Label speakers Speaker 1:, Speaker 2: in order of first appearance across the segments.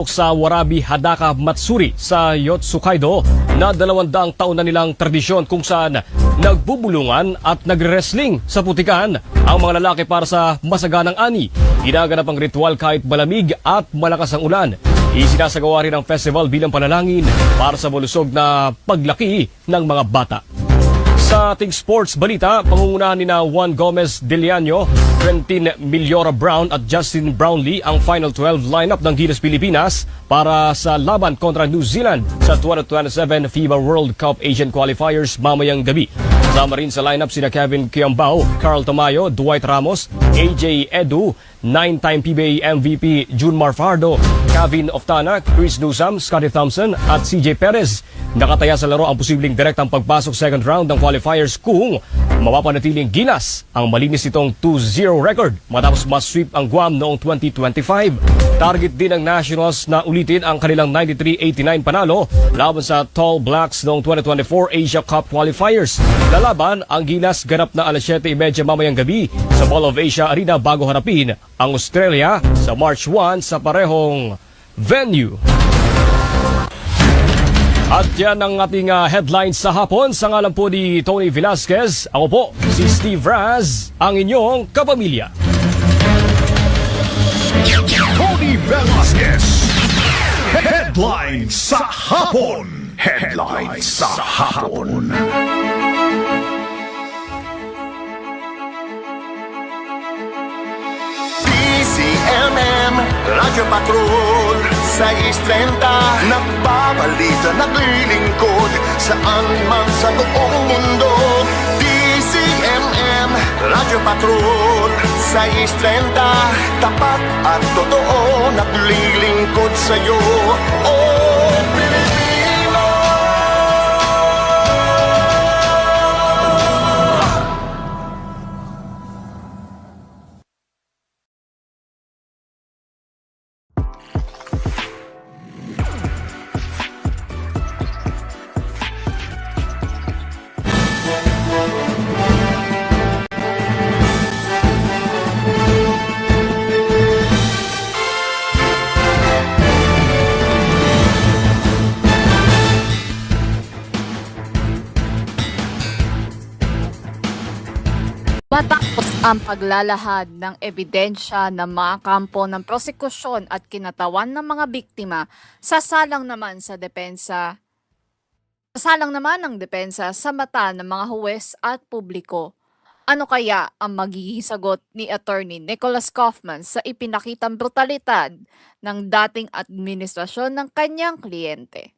Speaker 1: Sa Warabi Hadaka Matsuri sa Yotsukaido na 200 taon na nilang tradisyon kung saan nagbubulungan at nagre-wrestling sa putikan ang mga lalaki para sa masaganang ani. Ginaganap ang ritual kahit malamig at malakas ang ulan. Isinasagawa rin ang festival bilang panalangin para sa malusog na paglaki ng mga bata. Sa ating sports balita, pangungunahan ni Juan Gomez Deliano, Quentin Millora Brown at Justin Brownlee ang Final 12 lineup ng Gilas Pilipinas para sa laban kontra New Zealand sa 2027 FIBA World Cup Asian Qualifiers mamayang gabi. Kasama rin sa lineup sina Kevin Quiambao, Carl Tamayo, Dwight Ramos, AJ Edu, 9-time PBA MVP June Marfardo, Kevin Oftana, Chris Newsam, Scotty Thompson at CJ Perez. Nakataya sa laro ang posibleng direktang pagpasok second round ng qualifiers kung mapapanatiling Gilas ang malinis itong 2-0 record matapos mas-sweep ang Guam noong 2025. Target din ng Nationals na ulitin ang kanilang 93-89 panalo laban sa Tall Blacks noong 2024 Asia Cup qualifiers. Lalaban ang Gilas ganap na alas 7:30 mamayang gabi sa Mall of Asia Arena bago harapin ang Australia sa March 1 sa parehong venue. At yan ang ating headlines sa hapon. Sa ngalan po ni Tony Velasquez, ako po si Steve Raz, ang inyong kapamilya.
Speaker 2: Tony Velasquez, headlines sa hapon. Headlines sa hapon.
Speaker 3: PCMM, Radyo Patrol, 6:30, nagbabalita, naglilingkod, saan man sa buong mundo. PCMM, Radyo Patrol, 6:30, tapat at totoo, naglilingkod sa'yo. Oh, Pilipino!
Speaker 4: Matapos ang paglalahad ng ebidensya ng mga kampo ng prosekusyon at kinatawan ng mga biktima, sasalang naman ang depensa sa mata ng mga huwes at publiko. Ano kaya ang magiging sagot ni Attorney Nicholas Kaufman sa ipinakitang brutalidad ng dating administrasyon ng kanyang kliyente?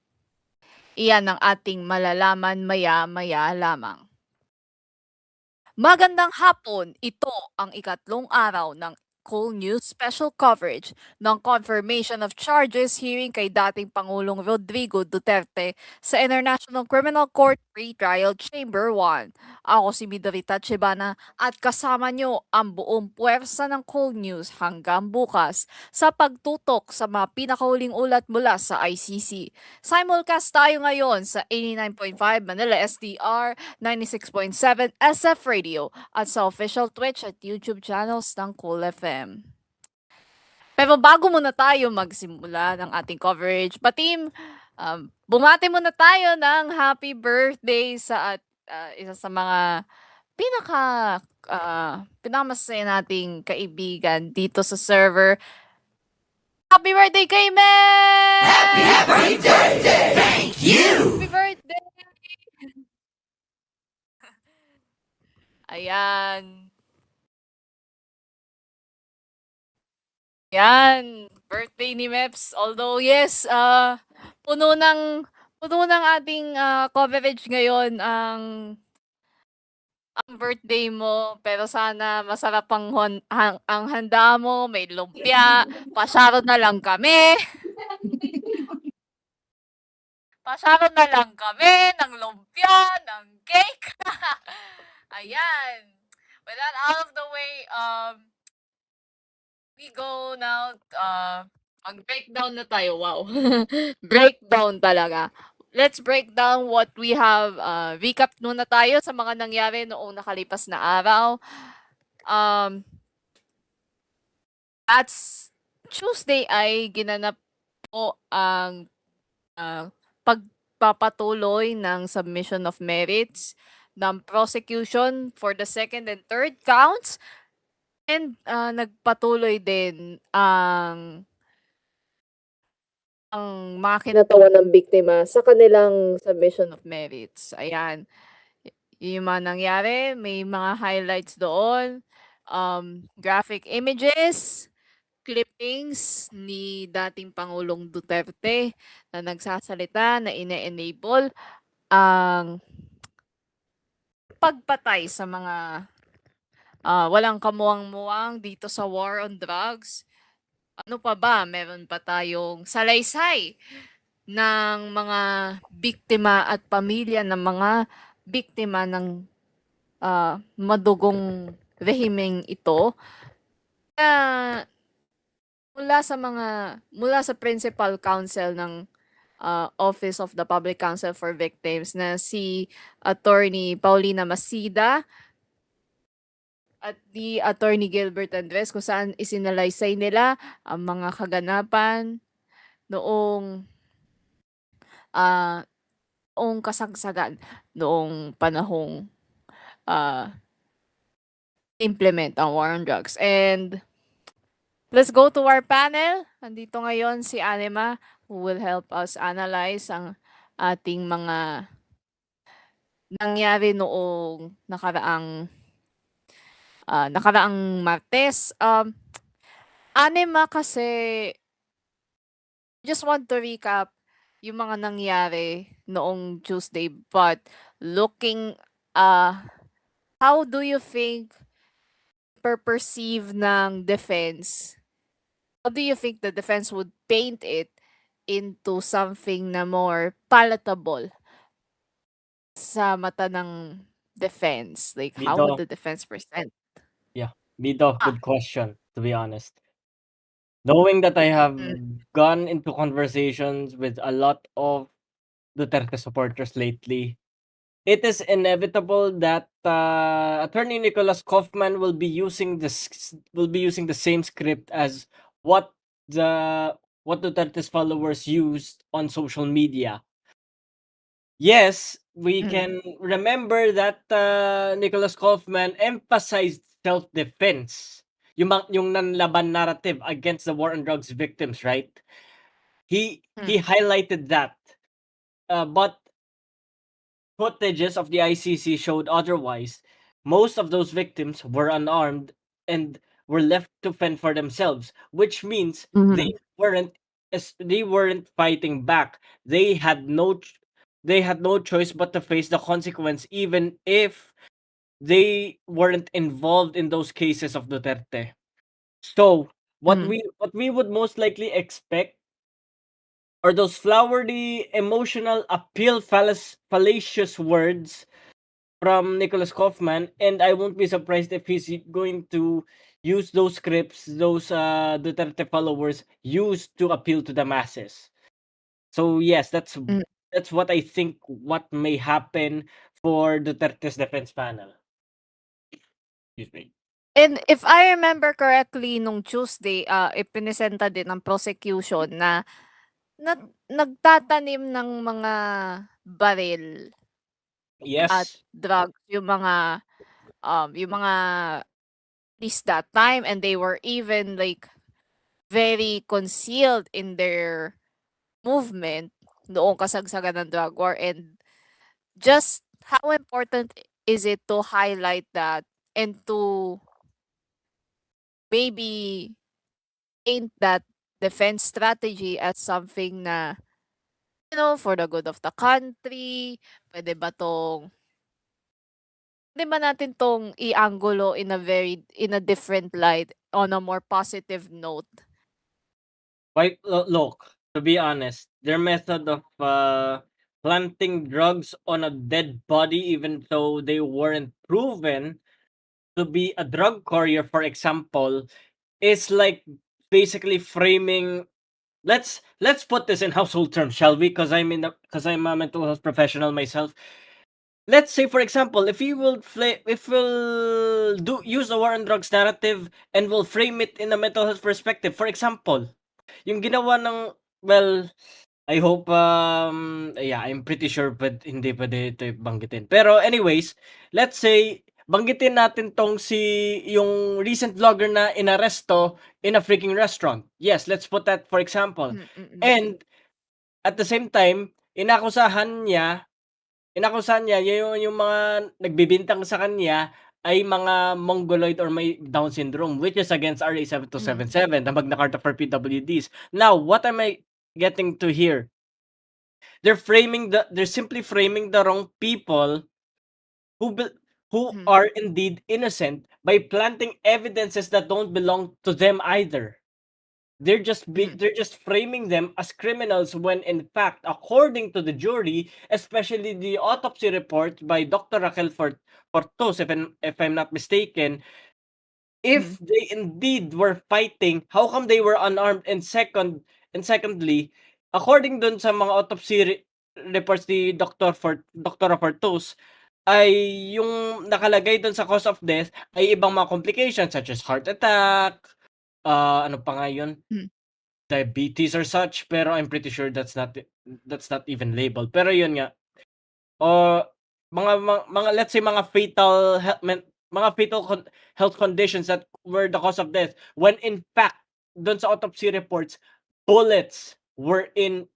Speaker 4: Iyan ang ating malalaman maya-maya lamang. Magandang hapon, ito ang ikatlong araw ng koolNews special coverage ng confirmation of charges hearing kay dating Pangulong Rodrigo Duterte sa International Criminal Court Pre-Trial Chamber 1. Ako si Midori Tachibana at kasama nyo ang buong pwersa ng koolNews hanggang bukas sa pagtutok sa mga pinakahuling ulat mula sa ICC. Simulcast tayo ngayon sa 89.5 Manila SDR, 96.7 SF Radio at sa official Twitch at YouTube channels ng Kool FM. Pero bago muna tayo magsimula ng ating coverage, pa-team, bumati muna tayo ng happy birthday sa isa sa mga pinakamasaya nating kaibigan dito sa server. Happy birthday kay Mel!
Speaker 5: Happy birthday! Thank you!
Speaker 4: Happy birthday! Ayan. Yan, birthday ni Meps. Although yes, puno ng ating coverage ngayon ang birthday mo, pero sana masarap ang handa mo, may lumpia, pasyaro na lang kami. Pasyaro na lang kami ng lumpia, ng cake. Ayan. With that out of the way, we go now, mag-breakdown na tayo. Wow. Breakdown talaga. Let's break down what we have. Recap muna tayo sa mga nangyari noong nakalipas na araw. At Tuesday ay ginanap o ang pagpapatuloy ng submission of merits ng prosecution for the second and third counts, and nagpatuloy din ang mga kinatawan ng biktima sa kanilang submission of merits. Ayan, yun yung mga nangyari, may mga highlights doon, graphic images, clippings ni dating Pangulong Duterte na nagsasalita na ine-enable ang pagpatay sa mga walang kamuwang-muwang dito sa war on drugs. Ano pa ba? Meron pa tayong salaysay ng mga biktima at pamilya ng mga biktima ng madugong rehimeng ito na mula sa principal counsel ng Office of the Public Counsel for Victims na si Attorney Paulina Masida at ni Attorney Gilbert Andres, kung saan isinalaysay nila ang mga kaganapan noong noong kasagsagan noong panahong implement ang war on drugs. And let's go to our panel. Nandito ngayon si Anima who will help us analyze ang ating mga nangyari noong nakaraang Martes. Anima, kasi just want to recap yung mga nangyari noong Tuesday, but looking how do you think perceive ng defense? How do you think the defense would paint it into something na more palatable sa mata ng defense? Like, how would
Speaker 6: Dito,
Speaker 4: the defense present?
Speaker 6: Dito,
Speaker 4: Ah.
Speaker 6: good question, to be honest. Knowing that I have
Speaker 4: Mm.
Speaker 6: gone into conversations with a lot of Duterte supporters lately, it is inevitable that Attorney Nicholas Kaufman will be using the same script as what Duterte's followers used on social media. Yes, we
Speaker 4: Mm.
Speaker 6: can remember that Nicholas Kaufman emphasized self-defense. Yung nanlaban narrative against the war on drugs victims, right? He highlighted that. But footages of the ICC showed otherwise. Most of those victims were unarmed and were left to fend for themselves, which means
Speaker 4: Mhm.
Speaker 6: they weren't fighting back. They had no choice but to face the consequence, even if they weren't involved in those cases of Duterte. So
Speaker 4: Mm.
Speaker 6: what we would most likely expect are those flowery, emotional appeal, fallacious words from Nicholas Kaufman, and I won't be surprised if he's going to use those scripts those Duterte followers used to appeal to the masses. So yes,
Speaker 4: Mm.
Speaker 6: that's what I think what may happen for Duterte's defense panel. Excuse me.
Speaker 4: And if I remember correctly, nung Tuesday, ipinesenta din ng prosecution na nagtatanim ng mga baril at
Speaker 6: Yes.
Speaker 4: drugs yung mga least that time, and they were even like very concealed in their movement noong kasagsagan ng drug war. And just how important is it to highlight that and to maybe paint that defense strategy as something na, for the good of the country? Pwede ba natin tong i-anggulo in a different light, on a more positive note?
Speaker 6: Look, to be honest, their method of planting drugs on a dead body, even though they weren't proven to be a drug courier, for example, is like basically framing. Let's put this in household terms, shall we? Because I'm a mental health professional myself. Let's say, for example, if we'll use the war on drugs narrative and we'll frame it in a mental health perspective. For example, yung ginawa ng well, I hope, yeah, I'm pretty sure hindi pwede ito banggitin. Pero anyways, let's say, banggitin natin yung recent vlogger na inaresto in a freaking restaurant. Yes, let's put that for example. And at the same time, inakusahan niya yung mga nagbibintang sa kanya ay mga mongoloid or may Down syndrome, which is against RA 7277, the Magna Carta for PWDs. Now, what am I getting to here? They're simply framing the wrong people who be, who are indeed innocent by planting evidences that don't belong to them either. They're just framing them as criminals when in fact, according to the jury, especially the autopsy report by Dr. Raquel Fortos, if I'm not mistaken, if they indeed were fighting, how come they were unarmed? And secondly, according dun sa mga autopsy reports ni Dr. Fortos, ay yung nakalagay dun sa cause of death ay ibang mga complications such as heart attack, ano pa nga yun? Diabetes or such, pero I'm pretty sure that's not even labeled. Pero yun nga, mga let's say mga fatal health conditions that were the cause of death, when in fact dun sa autopsy reports, bullets were the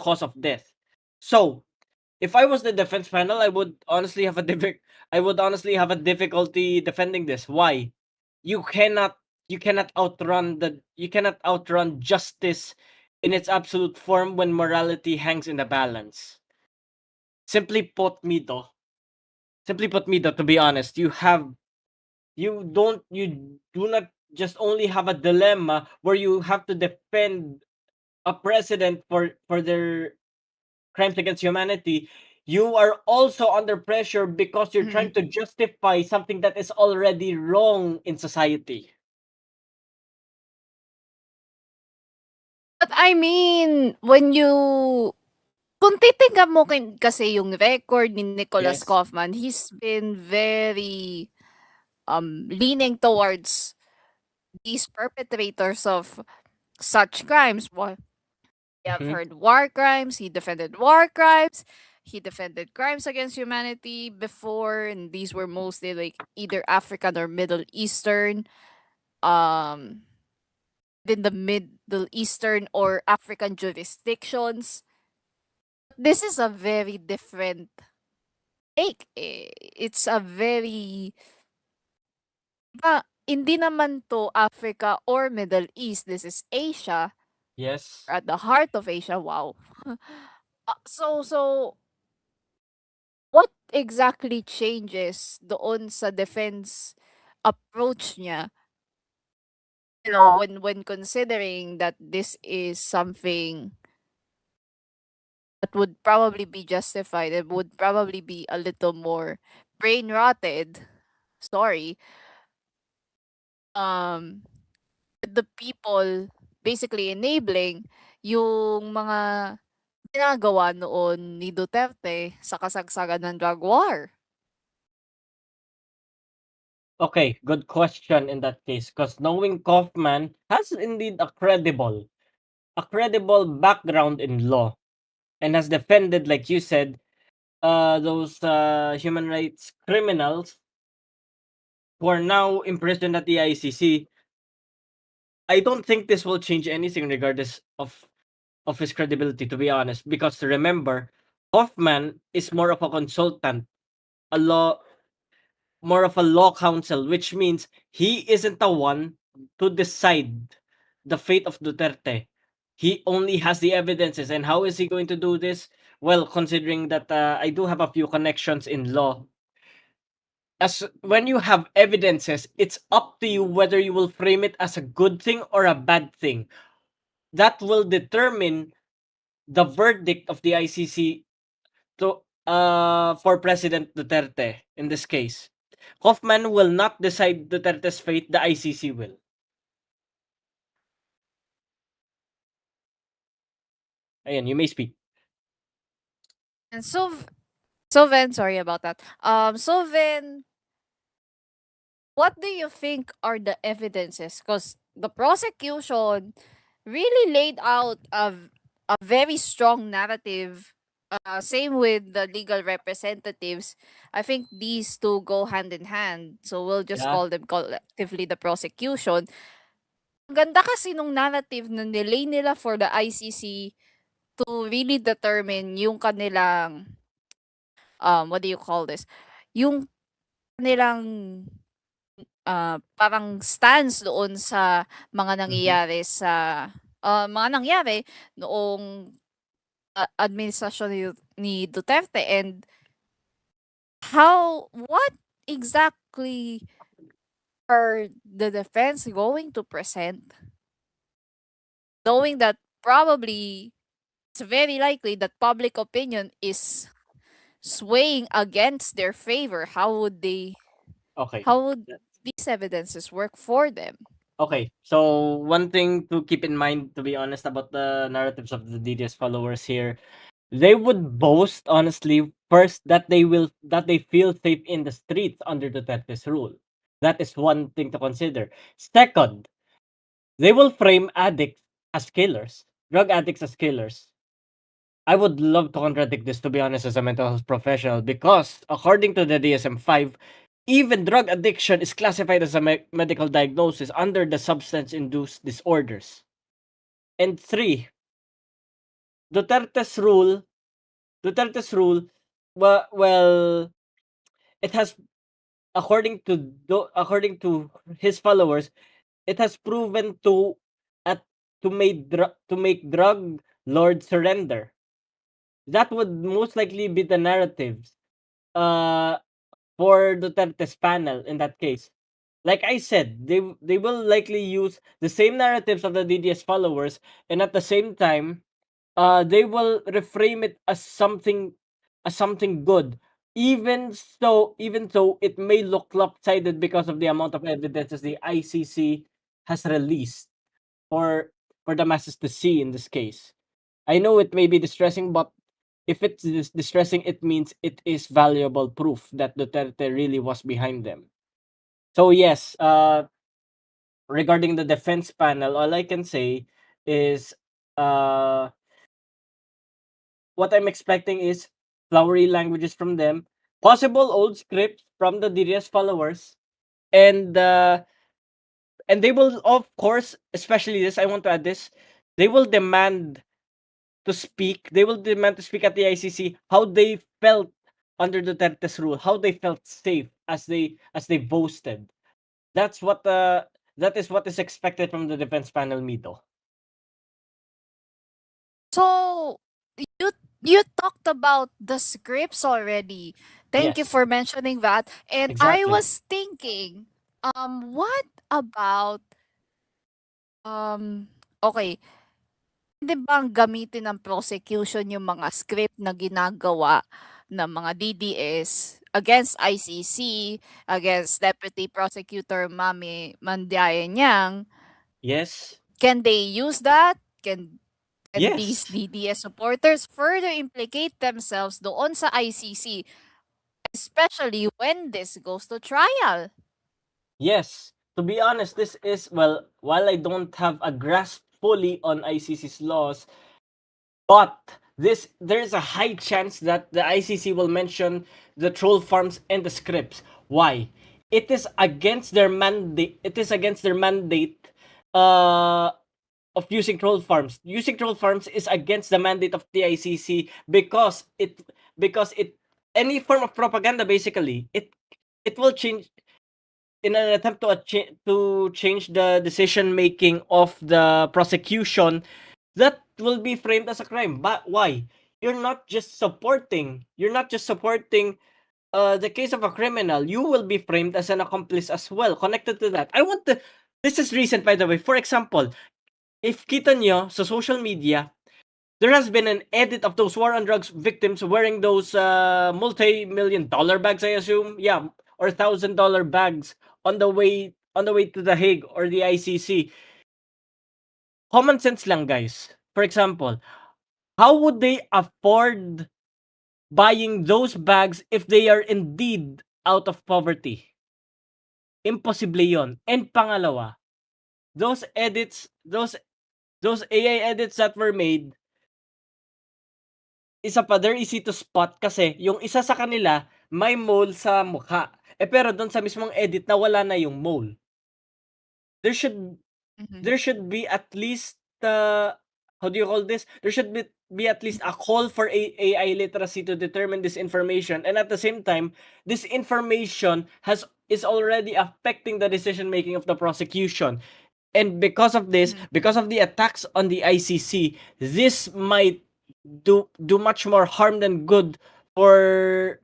Speaker 6: cause of death. So if I was the defense panel, I would honestly have a difficulty defending this. Why? You cannot outrun justice in its absolute form when morality hangs in the balance. Simply put, Mito, to be honest, you do not just only have a dilemma where you have to defend a president for their crimes against humanity. You are also under pressure because you're trying to justify something that is already wrong in society.
Speaker 4: But I mean, kung titignan mo kasi yung record ni Nicholas
Speaker 6: Yes.
Speaker 4: Kaufman, he's been very leaning towards these perpetrators of such crimes. Well, we have heard war crimes, he defended war crimes, he defended crimes against humanity before, and these were mostly like either African or Middle Eastern. In the Middle Eastern or African jurisdictions. This is a very different take. It's a very hindi naman to Africa or Middle East. This is Asia.
Speaker 6: Yes.
Speaker 4: At the heart of Asia. Wow. So what exactly changes doon sa defense approach niya? You know, when considering that this is something that would probably be justified, it would probably be a little more brain rotted story. The people basically enabling yung mga ginagawa noon ni Duterte sa kasagsagan ng drug war.
Speaker 6: Okay, good question in that case, because knowing Kaufman has indeed a credible background in law and has defended, like you said, those human rights criminals who are now imprisoned at the ICC. I don't think this will change anything regardless of his credibility, to be honest, because remember, Kaufman is more of a consultant, more of a law counsel, which means he isn't the one to decide the fate of Duterte. He only has the evidences. And how is he going to do this? Well, considering that I do have a few connections in law, as when you have evidences, it's up to you whether you will frame it as a good thing or a bad thing. That will determine the verdict of the ICC for President Duterte in this case. Kaufman will not decide Duterte's fate, the ICC will. Ayan, you may speak.
Speaker 4: And so Ven, sorry about that. So Ven, what do you think are the evidences? Because the prosecution really laid out a very strong narrative. Same with the legal representatives. I think these two go hand in hand. So we'll just
Speaker 6: Yeah.
Speaker 4: call them collectively the prosecution. Ang ganda kasi nung narrative na nilay nila for the ICC to really determine yung kanilang, what do you call this? Yung kanilang parang stance doon sa mga
Speaker 6: Mhm.
Speaker 4: nangyayari mga nangyari noong administrasyon ni Duterte, and what exactly are the defense going to present, knowing that probably it's very likely that public opinion is swaying against their favor.
Speaker 6: Okay.
Speaker 4: How would these evidences work for them?
Speaker 6: Okay. So one thing to keep in mind, to be honest, about the narratives of the DDS followers here, they would boast honestly first that they feel safe in the streets under Duterte's rule. That is one thing to consider. Second, they will frame addicts as killers, drug addicts as killers. I would love to contradict this, to be honest, as a mental health professional, because according to the DSM-5, even drug addiction is classified as a medical diagnosis under the substance-induced disorders. And three, Duterte's rule, Duterte's rule, well, it has, according to his followers, it has proven at to make drug lords surrender. That would most likely be the narratives uh for Duterte's panel in that case. Like I said, they will likely use the same narratives of the DDS followers, and at the same time, they will reframe it as something good. Even though it may look lopsided because of the amount of evidences the ICC has released for the masses to see in this case. I know it may be distressing, but if it's distressing, it means it is valuable proof that Duterte really was behind them. So yes, regarding the defense panel, all I can say is uh, what I'm expecting is flowery languages from them, possible old scripts from the DDS followers, and they will, of course, especially this, I want to add this, they will demand they will demand to speak at the ICC how they felt under Duterte's rule, how they felt safe as they boasted. That's what that is what is expected from the defense panel, Mito.
Speaker 4: So you you talked about the scripts already. Thank you
Speaker 6: Yes,
Speaker 4: for mentioning that. And I
Speaker 6: exactly.
Speaker 4: was thinking, what about okay, hindi bang gamitin ng prosecution yung mga script na ginagawa ng mga DDS against ICC, against Deputy Prosecutor Mami Mandiayanyang?
Speaker 6: Yes.
Speaker 4: Can they use that? Can these
Speaker 6: Yes.
Speaker 4: DDS supporters further implicate themselves doon sa ICC, especially when this goes to trial?
Speaker 6: Yes. To be honest, this is, well, while I don't have a grasp fully on ICC's laws, but there's a high chance that the ICC will mention the troll farms and the scripts. Why? It is against their mandate. It is against their mandate uh of using troll farms. Using troll farms is against the mandate of the ICC because it any form of propaganda, basically, it will change in an attempt to change the decision making of the prosecution, that will be framed as a crime. But why? You're not just supporting the case of a criminal. You will be framed as an accomplice as well. Connected to that, this is recent, by the way. For example, if kita nyo sa social media, there has been an edit of those war on drugs victims wearing those multi-million dollar bags, I assume. Yeah, or $1,000 bags on the way to the Hague or the ICC. Common sense lang, guys. For example, how would they afford buying those bags if they are indeed out of poverty? Imposible yon. And pangalawa, those edits, those AI edits that were made, isa pa, they're easy to spot kasi yung isa sa kanila may mole sa mukha. Pero doon sa mismong edit na wala na yung mole. There should
Speaker 4: Mhm.
Speaker 6: there should be at least how do you call this? There should be at least a call for AI literacy to determine this information, and at the same time, this information is already affecting the decision making of the prosecution. And because of this,
Speaker 4: Mhm.
Speaker 6: because of the attacks on the ICC, this might do much more harm than good for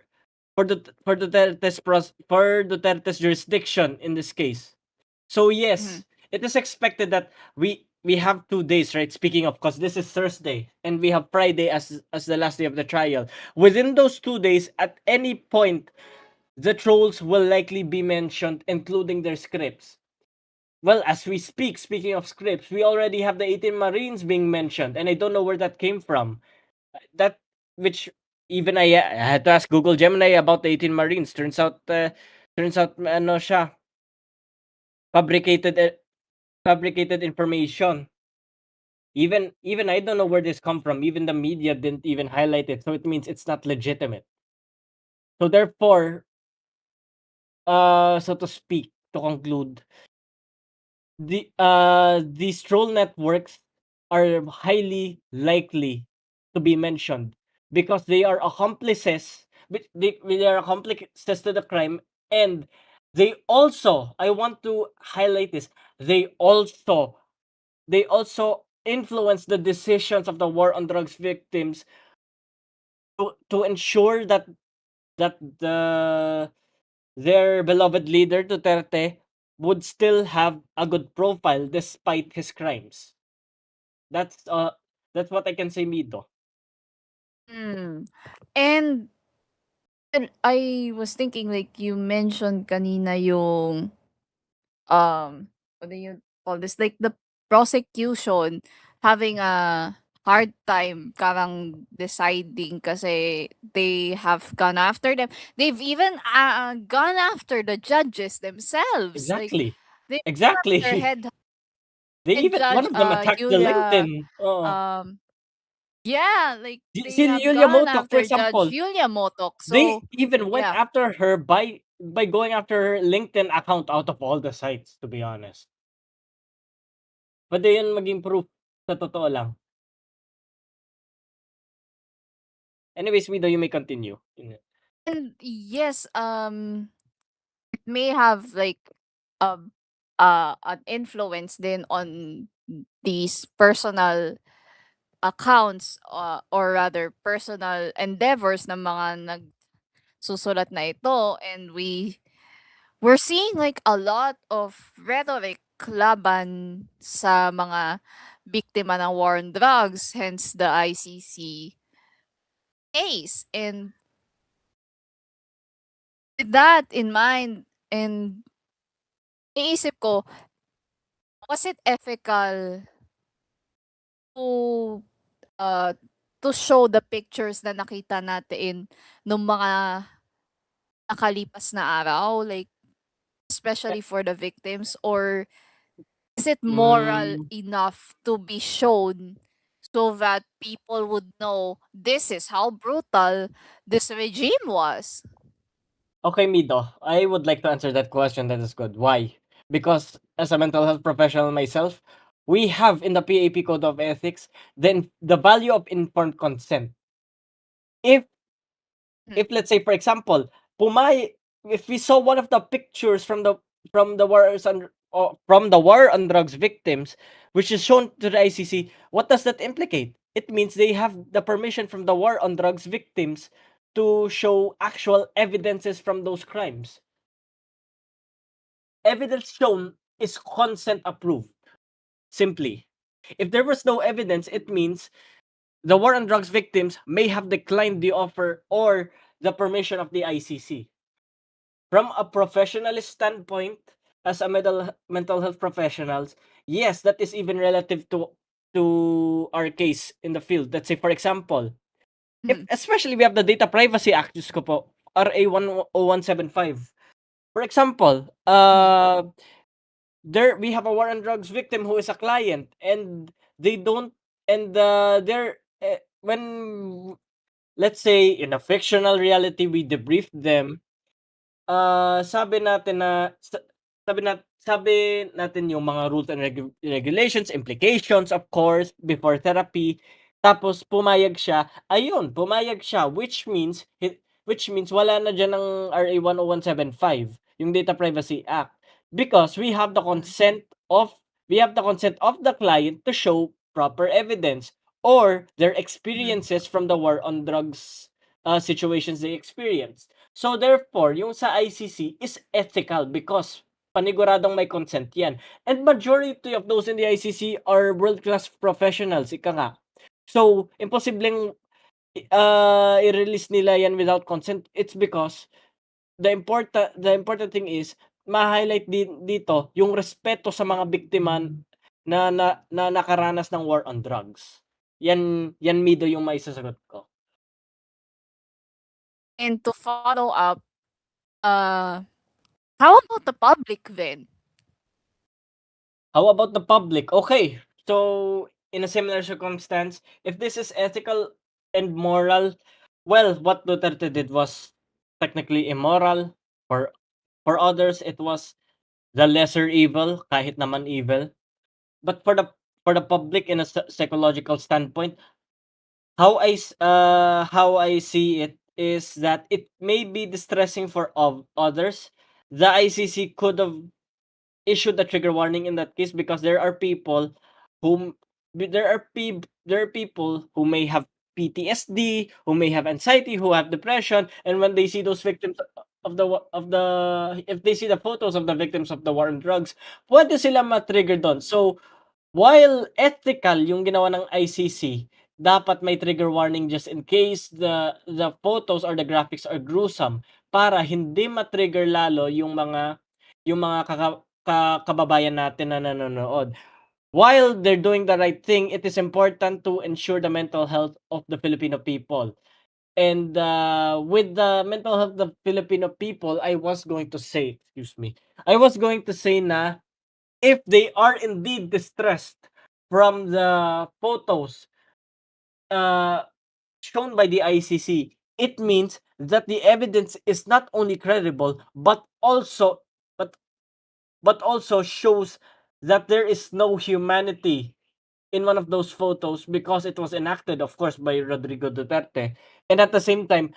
Speaker 6: for Duterte's jurisdiction in this case. So
Speaker 4: Mhm.
Speaker 6: yes, it is expected that we have 2 days, right? Speaking of, because this is Thursday and we have Friday as the last day of the trial. Within those 2 days, at any point, the trolls will likely be mentioned, including their scripts. Well, as we speaking of scripts, we already have the 18 Marines being mentioned, and I don't know where that came from. That which even I had to ask Google Gemini about the 18 Marines. Turns out ano siya, fabricated fabricated information. Even I don't know where this come from. Even the media didn't even highlight it, so it means it's not legitimate. So therefore, so to speak, to conclude, these troll networks are highly likely to be mentioned because they are accomplices. They are accomplices to the crime, and they also, I want to highlight this. They also influence the decisions of the war on drugs victims to ensure that their beloved leader Duterte would still have a good profile despite his crimes. That's that's what I can say, Mito.
Speaker 4: Mm. And I was thinking like you mentioned kanina yung what do you call this? Like the prosecution having a hard time karang deciding kasi they have gone after them. They've even gone after the judges themselves. Like
Speaker 6: Exactly.
Speaker 4: they have their
Speaker 6: Exactly. They
Speaker 4: head
Speaker 6: even one
Speaker 4: judge
Speaker 6: of them attacked the
Speaker 4: Yulia
Speaker 6: LinkedIn. Oh.
Speaker 4: um yeah, like
Speaker 6: Si
Speaker 4: they have
Speaker 6: Yulia
Speaker 4: gone
Speaker 6: Motok, for
Speaker 4: after Judge
Speaker 6: example,
Speaker 4: Yulia Motok.
Speaker 6: they
Speaker 4: So
Speaker 6: even went
Speaker 4: yeah.
Speaker 6: after her by going after her LinkedIn account out of all the sites, to be honest. Pwede yun maging proof sa totoo lang. Anyways, Mido, you may continue.
Speaker 4: And yes, it may have like um an influence then on these personal accounts or rather personal endeavors ng mga nagsusulat na ito, and we're seeing like a lot of rhetoric laban sa mga biktima ng war on drugs, hence the ICC case. And with that in mind, and iisip ko, was it ethical to uh to show the pictures na nakita natin nung mga nakalipas na araw, like especially for the victims, or is it moral
Speaker 6: Mm,
Speaker 4: enough to be shown so that people would know this is how brutal this regime was?
Speaker 6: okay, Mido, I would like to answer that question. That is good. Why? Because as a mental health professional myself, we have in the PAP Code of Ethics then the value of informed consent. If
Speaker 4: Mhm.
Speaker 6: if let's say for example, if we saw one of the pictures from the wars on from the war on drugs victims, which is shown to the ICC, what does that implicate? It means they have the permission from the war on drugs victims to show actual evidences from those crimes. Evidence shown is consent approved. Simply, if there was no evidence, it means the war on drugs victims may have declined the offer or the permission of the ICC. From a professionalist standpoint, as a mental health professionals, yes, that is even relative to our case in the field. Let's say, for example, if
Speaker 4: Mhm.
Speaker 6: especially we have the Data Privacy Act, Diyos ko po, RA 10175. For example,
Speaker 4: Mhm.
Speaker 6: there we have a war on drugs victim who is a client, and they don't, and they're when, let's say, in a fictional reality, we debrief them. Sabi natin na sabi natin yung mga rules and regulations, implications, of course, before therapy. Tapos pumayag siya, ayun, pumayag siya, which means wala na diyan ang RA 10175, yung Data Privacy Act. Because we have the consent of the client to show proper evidence or their experiences from the war on drugs situations they experienced. So therefore, yung sa ICC is ethical because paniguradong may consent yan. And majority of those in the ICC are world-class professionals, ika nga. So, imposibleng i-release nila yan without consent. It's because the important thing is ma-highlight din dito yung respeto sa mga biktima na nakaranas ng war on drugs. Yan Mido yung maisasagot ko.
Speaker 4: And to follow up, how about the public then?
Speaker 6: How about the public? Okay, so in a similar circumstance, if this is ethical and moral, well, what Duterte did was technically immoral. For others, it was the lesser evil, kahit naman evil. But for the public, in a psychological standpoint, how I see it is that it may be distressing for others. The ICC could have issued a trigger warning in that case because there are people whom there are people who may have PTSD, who may have anxiety, who have depression, and when they see those victims if they see the photos of the victims of the war on drugs, pwede sila ma-trigger doon. So while ethical yung ginawa ng ICC, dapat may trigger warning just in case the photos or the graphics are gruesome para hindi ma-trigger lalo yung mga kababayan natin na nanonood. While they're doing the right thing, it is important to ensure the mental health of the Filipino people. And with the mental health of the Filipino people, I was going to say na if they are indeed distressed from the photos shown by the ICC, it means that the evidence is not only credible but also shows that there is no humanity in one of those photos because it was enacted, of course, by Rodrigo Duterte. And at the same time,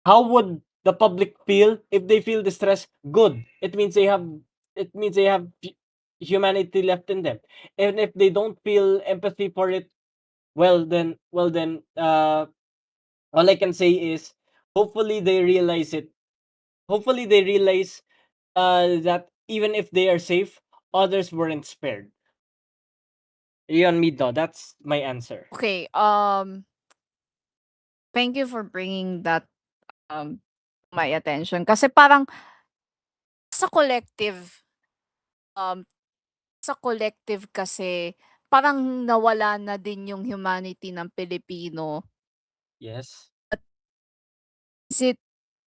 Speaker 6: how would the public feel if they feel distress? Good. It means they have humanity left in them. And if they don't feel empathy for it, well then all I can say is hopefully they realize it. Hopefully they realize that even if they are safe, others weren't spared. Yon Mido, that's my answer.
Speaker 4: Okay, thank you for bringing that to my attention. Kasi parang sa collective, um, kasi parang nawala na din yung humanity ng Pilipino.
Speaker 6: Yes.
Speaker 4: Is it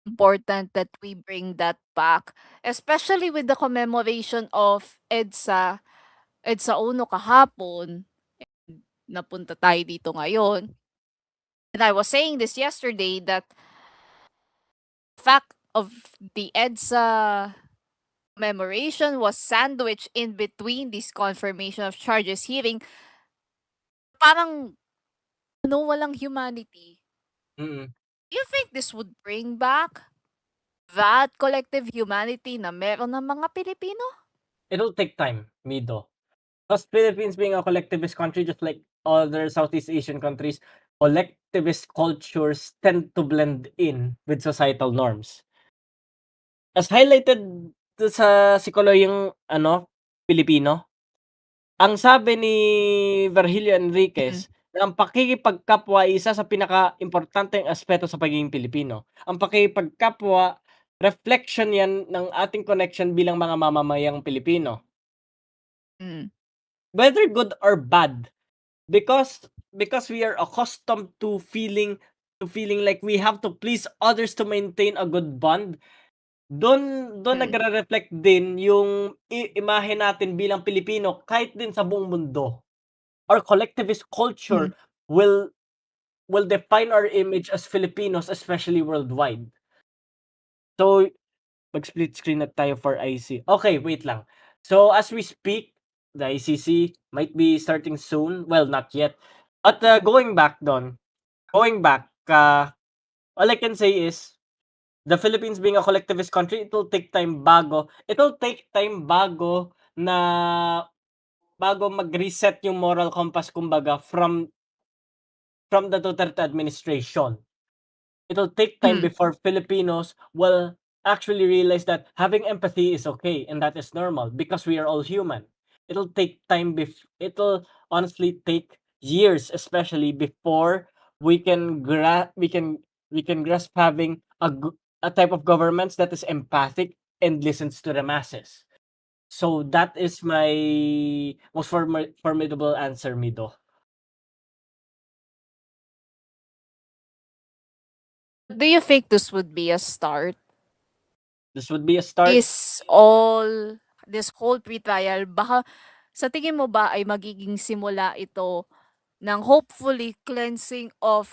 Speaker 4: important that we bring that back? Especially with the commemoration of EDSA Uno kahapon, napunta tayo dito ngayon. And I was saying this yesterday that fact of the EDSA commemoration was sandwiched in between this confirmation of charges hearing. Parang walang humanity.
Speaker 6: Mm.
Speaker 4: You think this would bring back that collective humanity na meron ng mga Pilipino?
Speaker 6: It'll take time, Mido. Because Philippines being a collectivist country, just like other Southeast Asian countries, collectivist cultures tend to blend in with societal norms. As highlighted sa psikolohiyang Pilipino, ang sabi ni Virgilio Enriquez na ang pakikipagkapwa ay isa sa pinakaimportanteng aspeto sa pagiging Pilipino. Ang pakikipagkapwa, reflection yan ng ating connection bilang mga mamamayang Pilipino.
Speaker 4: Mm.
Speaker 6: Whether good or bad, because we are accustomed to feeling like we have to please others to maintain a good bond, doon nagre-reflect din yung imahe natin bilang Pilipino kahit din sa buong mundo. our collectivist culture will define our image as Filipinos, especially worldwide. So, mag-split screen na tayo for IC. Okay, wait lang. So, as we speak, the ICC might be starting soon. Well, not yet. But going back, all I can say is, the Philippines being a collectivist country, it'll take time bago mag-reset yung moral compass, kumbaga, from the Duterte administration. It'll take time before Filipinos will actually realize that having empathy is okay and that is normal because we are all human. It'll take time it'll honestly take years, especially before we can grasp having a type of governments that is empathic and listens to the masses. So that is my most formidable answer, Mido.
Speaker 4: Do you think this would be a start?
Speaker 6: This would be a start.
Speaker 4: This whole pre-trial, baka sa tingin mo ba ay magiging simula ito ng hopefully cleansing of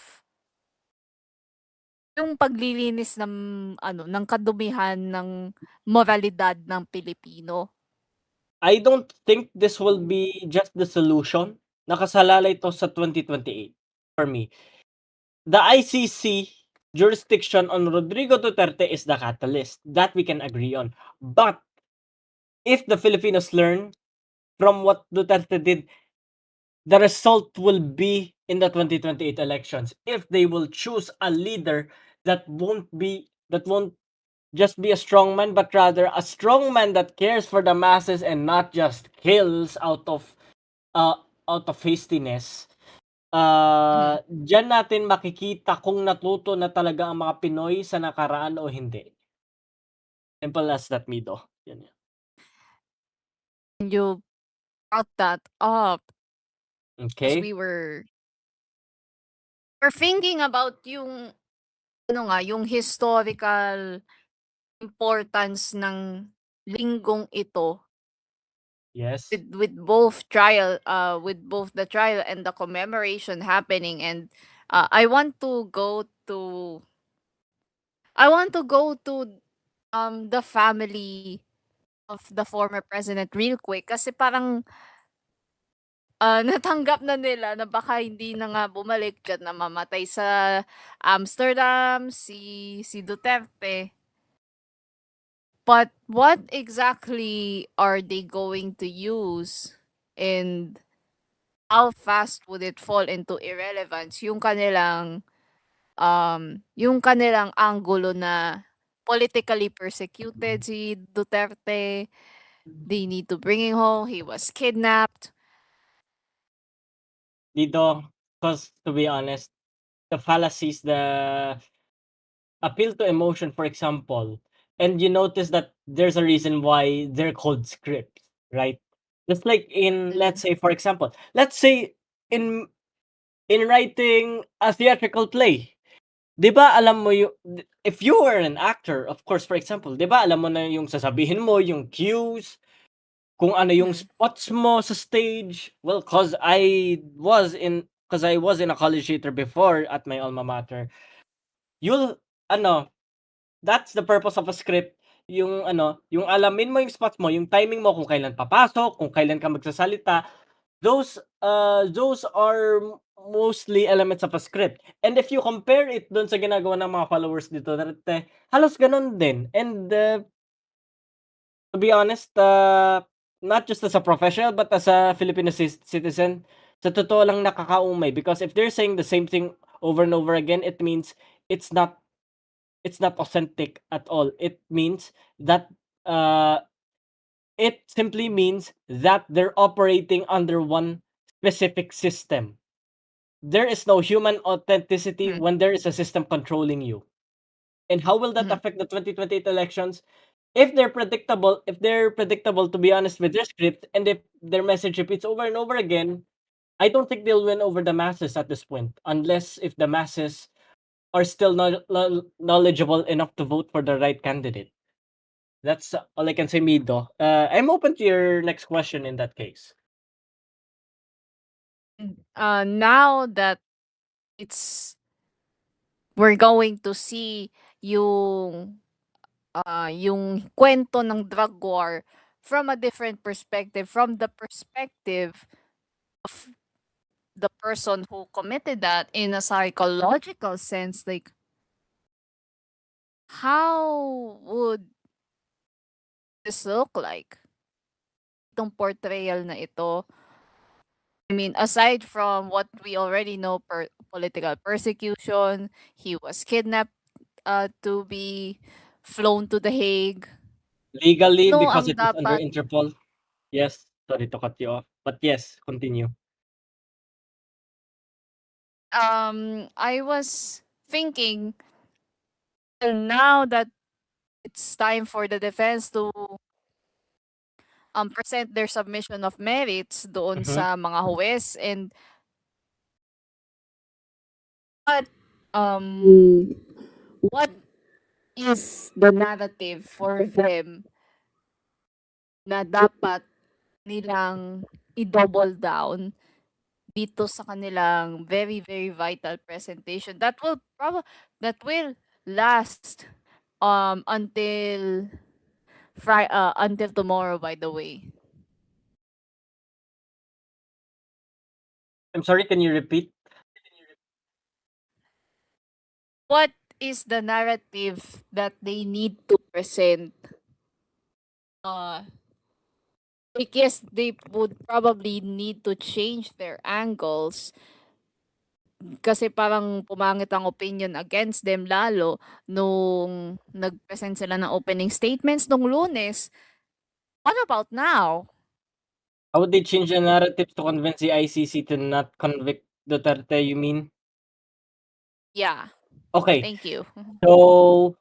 Speaker 4: yung paglilinis ng kadumihan ng moralidad ng Pilipino?
Speaker 6: I don't think this will be just the solution. Nakasalalay ito sa 2028 for me. The ICC jurisdiction on Rodrigo Duterte is the catalyst. That we can agree on. But if the Filipinos learn from what Duterte did, the result will be in the 2028 elections. If they will choose a leader that won't just be a strongman, but rather a strongman that cares for the masses and not just kills out of hastiness. Diyan natin makikita kung natuto na talaga ang mga Pinoy sa nakaraan o hindi. Simple as that, Mido. Yan.
Speaker 4: You brought that up as
Speaker 6: Okay?
Speaker 4: we're thinking about yung yung historical importance ng linggong ito
Speaker 6: Yes.
Speaker 4: with both the trial and the commemoration happening, and I want to go to the family of the former president real quick kasi parang natanggap na nila na baka hindi na nga bumalik diyan, na mamatay sa Amsterdam si Duterte. But what exactly are they going to use, and how fast would it fall into irrelevance yung kanilang anggulo na politically persecuted si Duterte, they need to bring him home, he was kidnapped.
Speaker 6: Dito, because to be honest, the fallacies, the appeal to emotion, for example, and you notice that there's a reason why they're called scripts, right? Just like in, let's say, for example, in writing a theatrical play, 'di ba alam mo if you were an actor, of course, for example, 'di ba alam mo na yung sasabihin mo, yung cues, kung ano yung spots mo sa stage. Well, cause I was in a college theater before at my alma mater. You'll that's the purpose of a script, yung yung alamin mo yung spots mo, yung timing mo, kung kailan papasok, kung kailan ka magsasalita. Those are mostly elements of a script. And if you compare it dun sa ginagawa ng mga followers dito, halos ganun din. And to be honest, not just as a professional but as a Filipino citizen, sa totoo lang nakakaumay, because if they're saying the same thing over and over again, it means it's not authentic at all. It means that it simply means that they're operating under one specific system. There is no human authenticity when there is a system controlling you. And how will that affect the 2028 elections? If they're predictable, to be honest with their script, and if their message repeats over and over again, I don't think they'll win over the masses at this point, unless if the masses are still knowledgeable enough to vote for the right candidate. That's all I can say, Mido. I'm open to your next question in that case.
Speaker 4: Now that it's we're going to see yung kwento ng drug war from a different perspective, from the perspective of the person who committed that in a psychological sense, like how would this look like? Itong portrayal na ito. I mean, aside from what we already know, political persecution, he was kidnapped to be flown to The Hague.
Speaker 6: Legally,
Speaker 4: No
Speaker 6: because
Speaker 4: ang
Speaker 6: it is under
Speaker 4: dapat,
Speaker 6: Interpol. Yes, sorry to cut you off. But yes, continue.
Speaker 4: I was thinking, well, now that it's time for the defense to present their submission of merits doon
Speaker 6: Mhm.
Speaker 4: sa mga huwes, and what what is the narrative for them na dapat nilang i-double down dito sa kanilang very very vital presentation that will last until until tomorrow, by the way.
Speaker 6: I'm sorry, can you repeat?
Speaker 4: What is the narrative that they need to present? Uh, because they would probably need to change their angles kasi parang pumangit ang opinion against them lalo nung nag-present sila ng opening statements nung Lunes. What about now?
Speaker 6: How would they change the narrative to convince the ICC to not convict Duterte, you mean?
Speaker 4: Yeah,
Speaker 6: Okay,
Speaker 4: thank you.
Speaker 6: so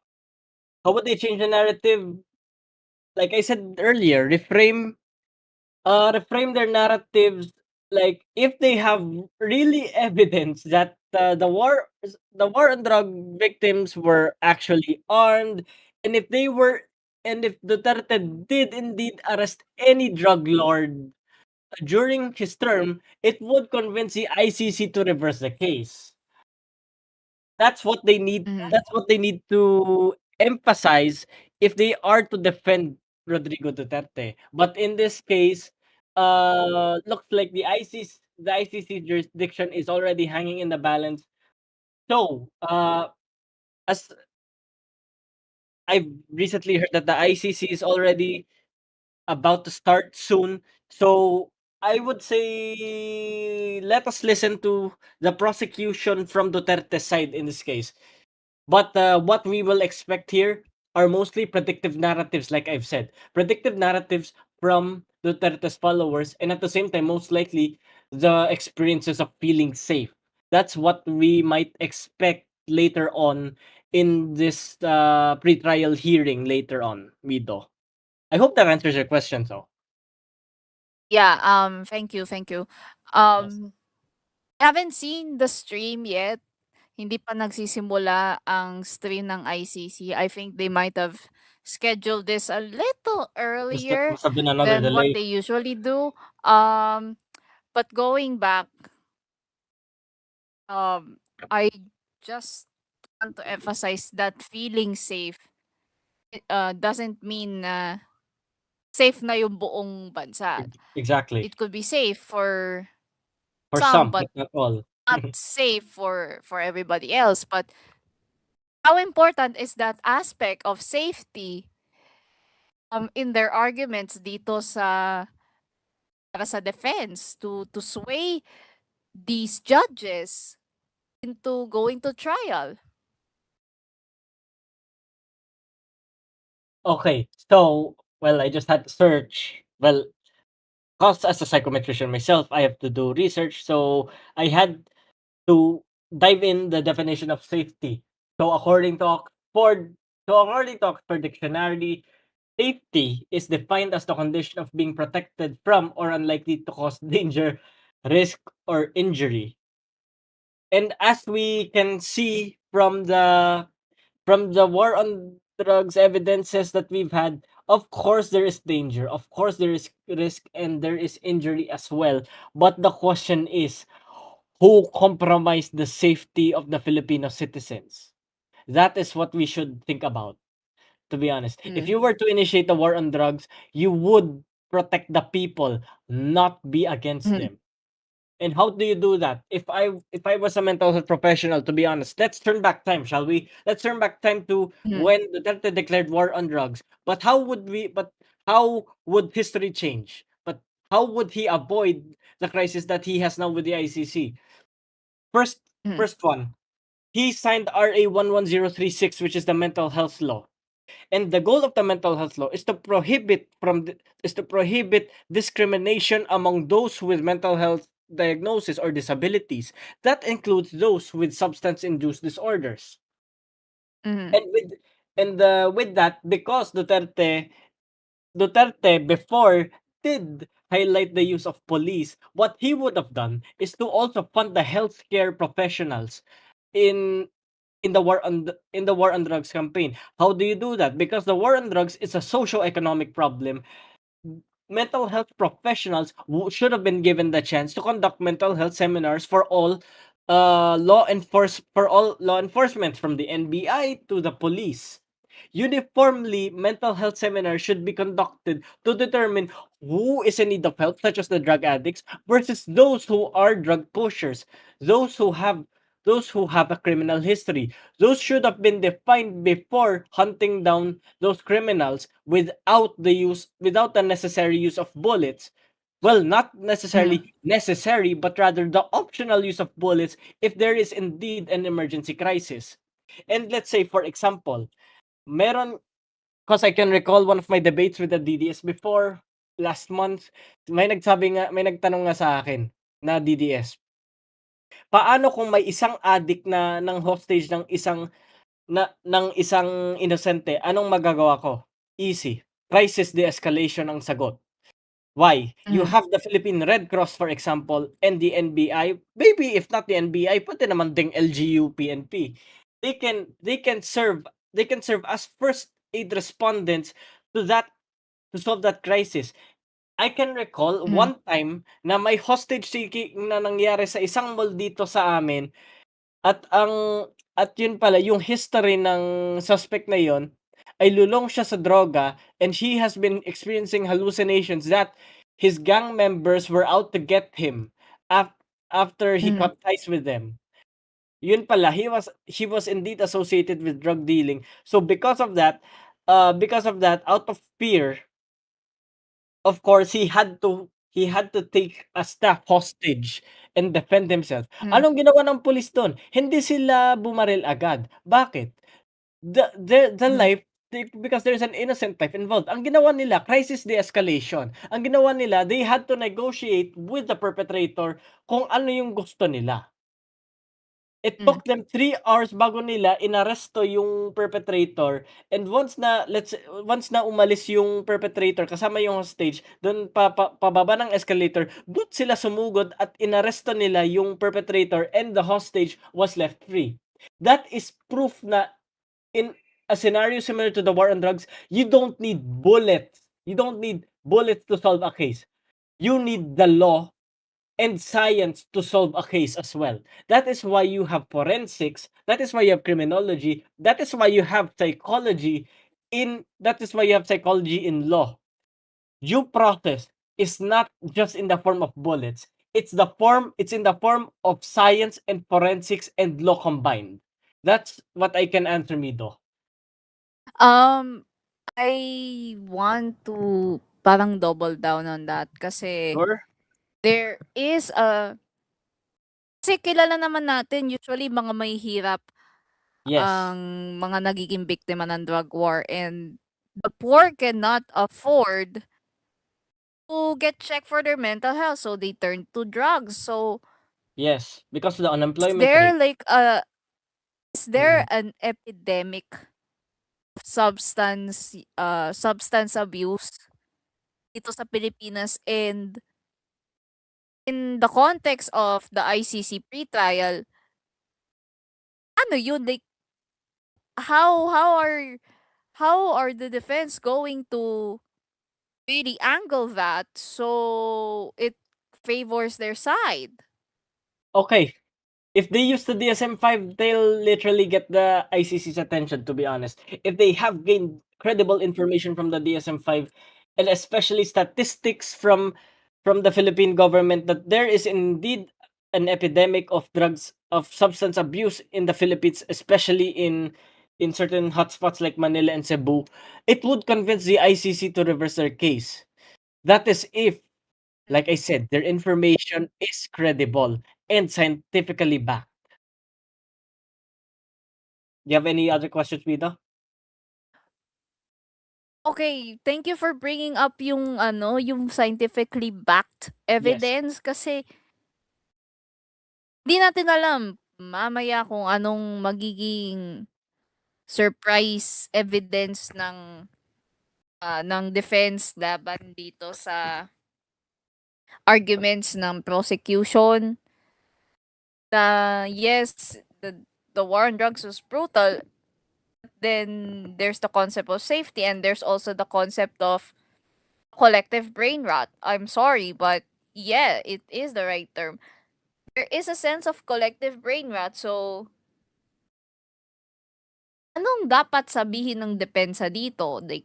Speaker 6: how would they change the narrative? Like I said earlier, reframe their narratives, like if they have really evidence that the war on drug victims were actually armed, and if they were and if Duterte did indeed arrest any drug lord during his term, it would convince the ICC to reverse the case. That's what they need.
Speaker 4: Mhm.
Speaker 6: That's what they need to emphasize if they are to defend Rodrigo Duterte. But in this case, looks like the ICC jurisdiction is already hanging in the balance. So, as I've recently heard that the ICC is already about to start soon. So I would say let us listen to the prosecution from Duterte's side in this case. But what we will expect here are mostly predictive narratives, like I've said. Predictive narratives from Duterte's followers, and at the same time, most likely, the experiences of feeling safe. That's what we might expect later on in this pre-trial hearing later on, Mido. I hope that answers your question, though.
Speaker 4: Yeah, thank you.
Speaker 6: Yes.
Speaker 4: I haven't seen the stream yet. Hindi pa nagsisimula ang stream ng ICC. I think they might have scheduled this a little
Speaker 6: There
Speaker 4: earlier
Speaker 6: must have been another
Speaker 4: than what
Speaker 6: delay.
Speaker 4: they usually do. Um, but going back, I just want to emphasize that feeling safe doesn't mean na safe na yung buong bansa.
Speaker 6: Exactly.
Speaker 4: It could be safe for
Speaker 6: For
Speaker 4: some,
Speaker 6: some,
Speaker 4: but
Speaker 6: but not all.
Speaker 4: not safe for everybody else. But how important is that aspect of safety in their arguments dito sa para sa defense to sway these judges into going to trial?
Speaker 6: Okay, so, well, I just had to search. Well, cause as a psychometrician myself, I have to do research, so I had to dive in the definition of safety. So according to Oxford Dictionary, safety is defined as the condition of being protected from or unlikely to cause danger, risk, or injury. And as we can see from the war on drugs evidences that we've had, Of course, there is danger. Of course, there is risk and there is injury as well. But the question is, who compromised the safety of the Filipino citizens? That is what we should think about, to be honest. If
Speaker 4: Mm.
Speaker 6: you were to initiate a war on drugs, you would protect the people, not be against
Speaker 4: Mm.
Speaker 6: them. And how do you do that? If I was a mental health professional, to be honest, let's turn back time, shall we? Let's turn back time to
Speaker 4: Mm.
Speaker 6: when Duterte declared war on drugs. But how would history change? But how would he avoid the crisis that he has now with the ICC? First
Speaker 4: Mm.
Speaker 6: first one, he signed RA 11036, which is the mental health law. And the goal of the mental health law is to prohibit discrimination among those with mental health diagnosis or disabilities. That includes those with substance induced disorders.
Speaker 4: Mm.
Speaker 6: And with that, because Duterte before did highlight the use of police, what he would have done is to also fund the healthcare professionals in in the war on drugs campaign. How do you do that? Because the war on drugs is a socio-economic problem. Mental health professionals should have been given the chance to conduct mental health seminars for all law enforcement, from the NBI to the police. Uniformly, mental health seminars should be conducted to determine who is in need of help, such as the drug addicts, versus those who are drug pushers, those who have those who have a criminal history. Those should have been defined before hunting down those criminals without the necessary use of bullets. Well, not
Speaker 4: Mm.
Speaker 6: necessarily necessary, but rather the optional use of bullets if there is indeed an emergency crisis. And let's say, for example, meron, because I can recall one of my debates with the DDS before last month, may nagtanong nga sa akin na DDS, paano kung may isang addict na ng hostage ng isang inosente, anong magagawa ko? Easy, crisis de-escalation ang sagot. Why? You
Speaker 4: Mm.
Speaker 6: have the Philippine Red Cross, for example, and the NBI. Maybe if not the NBI, pwede naman ding LGU, PNP. They can serve as first aid respondents to that to solve that crisis. I can recall
Speaker 4: Mm.
Speaker 6: one time na may hostage taking na nangyari sa isang mall dito sa amin. At yun pala, yung history ng suspect na yun ay lulong siya sa droga, and he has been experiencing hallucinations that his gang members were out to get him after he
Speaker 4: Mm.
Speaker 6: cut ties with them. Yun pala, he was indeed associated with drug dealing. So because of that, out of fear, of course, he had to take a staff hostage and defend himself.
Speaker 4: Mm.
Speaker 6: Anong ginawa ng pulis dun? Hindi sila bumaril agad. Bakit? The
Speaker 4: Mm.
Speaker 6: life because there's an innocent life involved. Ang ginawa nila, crisis de-escalation. Ang ginawa nila, they had to negotiate with the perpetrator kung ano yung gusto nila. It
Speaker 4: Mm.
Speaker 6: took them 3 hours bago nila inaresto yung perpetrator, and once na umalis yung perpetrator kasama yung hostage, dun pababa ng escalator, dun sila sumugod at inaresto nila yung perpetrator, and the hostage was left free. That is proof na in a scenario similar to the war on drugs, you don't need bullets. You don't need bullets to solve a case. You need the law and science to solve a case as well. That is why you have forensics, that is why you have criminology, that is why you have psychology in law. Due process is not just in the form of bullets. It's in the form of science and forensics and law combined. That's what I can answer, Mido.
Speaker 4: Um, I want to parang double down on that kasi
Speaker 6: Sure?
Speaker 4: there is a kasi kilala naman natin usually mga mahihirap
Speaker 6: Yes.
Speaker 4: ang mga nagiging biktima ng drug war, and the poor cannot afford to get checked for their mental health, so they turn to drugs. So
Speaker 6: Yes. Because of the
Speaker 4: is
Speaker 6: unemployment
Speaker 4: there
Speaker 6: rate.
Speaker 4: like a is there
Speaker 6: Mm.
Speaker 4: an epidemic of substance abuse dito sa Pilipinas, and in the context of the ICC pre-trial, ano yun, like how are how are the defense going to really angle that so it favors their side?
Speaker 6: Okay, if they use the DSM-5, they'll literally get the ICC's attention, to be honest. If they have gained credible information from the DSM-5, and especially statistics from the Philippine government that there is indeed an epidemic of drugs, of substance abuse in the Philippines, especially in certain hotspots like Manila and Cebu, it would convince the ICC to reverse their case. That is if, like I said, their information is credible and scientifically backed. Do you have any other questions, Vito?
Speaker 4: Okay, thank you for bringing up yung ano, yung scientifically backed
Speaker 6: Yes.
Speaker 4: evidence kasi di natin alam mamaya kung anong magiging surprise evidence ng defense laban dito sa arguments ng prosecution na yes, the war on drugs was brutal, then there's the concept of safety and there's also the concept of collective brain rot. I'm sorry, but yeah, it is the right term. There is a sense of collective brain rot. So, anong dapat sabihin ng depensa dito? Like,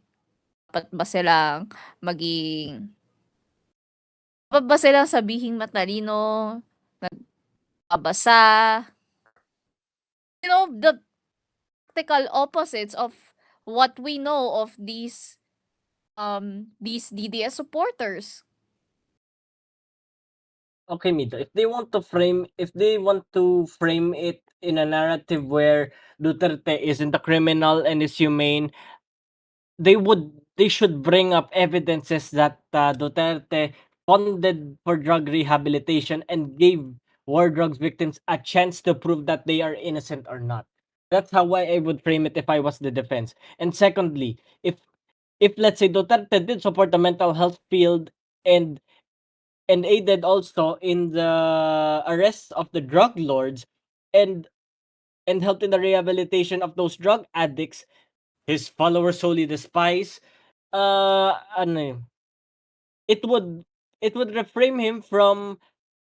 Speaker 4: dapat ba silang maging dapat ba silang sabihing matalino, nagbabasa? You know, the practical opposites of what we know of these DDS supporters.
Speaker 6: Okay, Mito. If they want to frame it in a narrative where Duterte isn't a criminal and is humane, they should bring up evidences that Duterte funded for drug rehabilitation and gave war drugs victims a chance to prove that they are innocent or not. That's how I would frame it if I was the defense. And secondly, if let's say Duterte did support the mental health field and aided also in the arrest of the drug lords and helped in the rehabilitation of those drug addicts, his followers solely despise, ano yun, it would reframe him from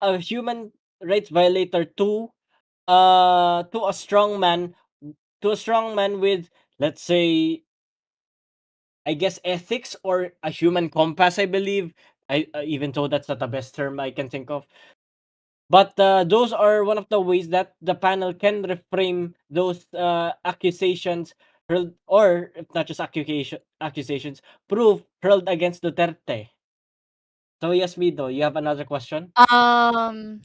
Speaker 6: a human rights violator to a strong man, with, let's say, I guess, ethics or a human compass, I believe. Even though that's not the best term I can think of. But those are one of the ways that the panel can reframe those accusations hurled, or if not just accusations, proof hurled against Duterte. So yes, Mido, you have another question?
Speaker 4: Well,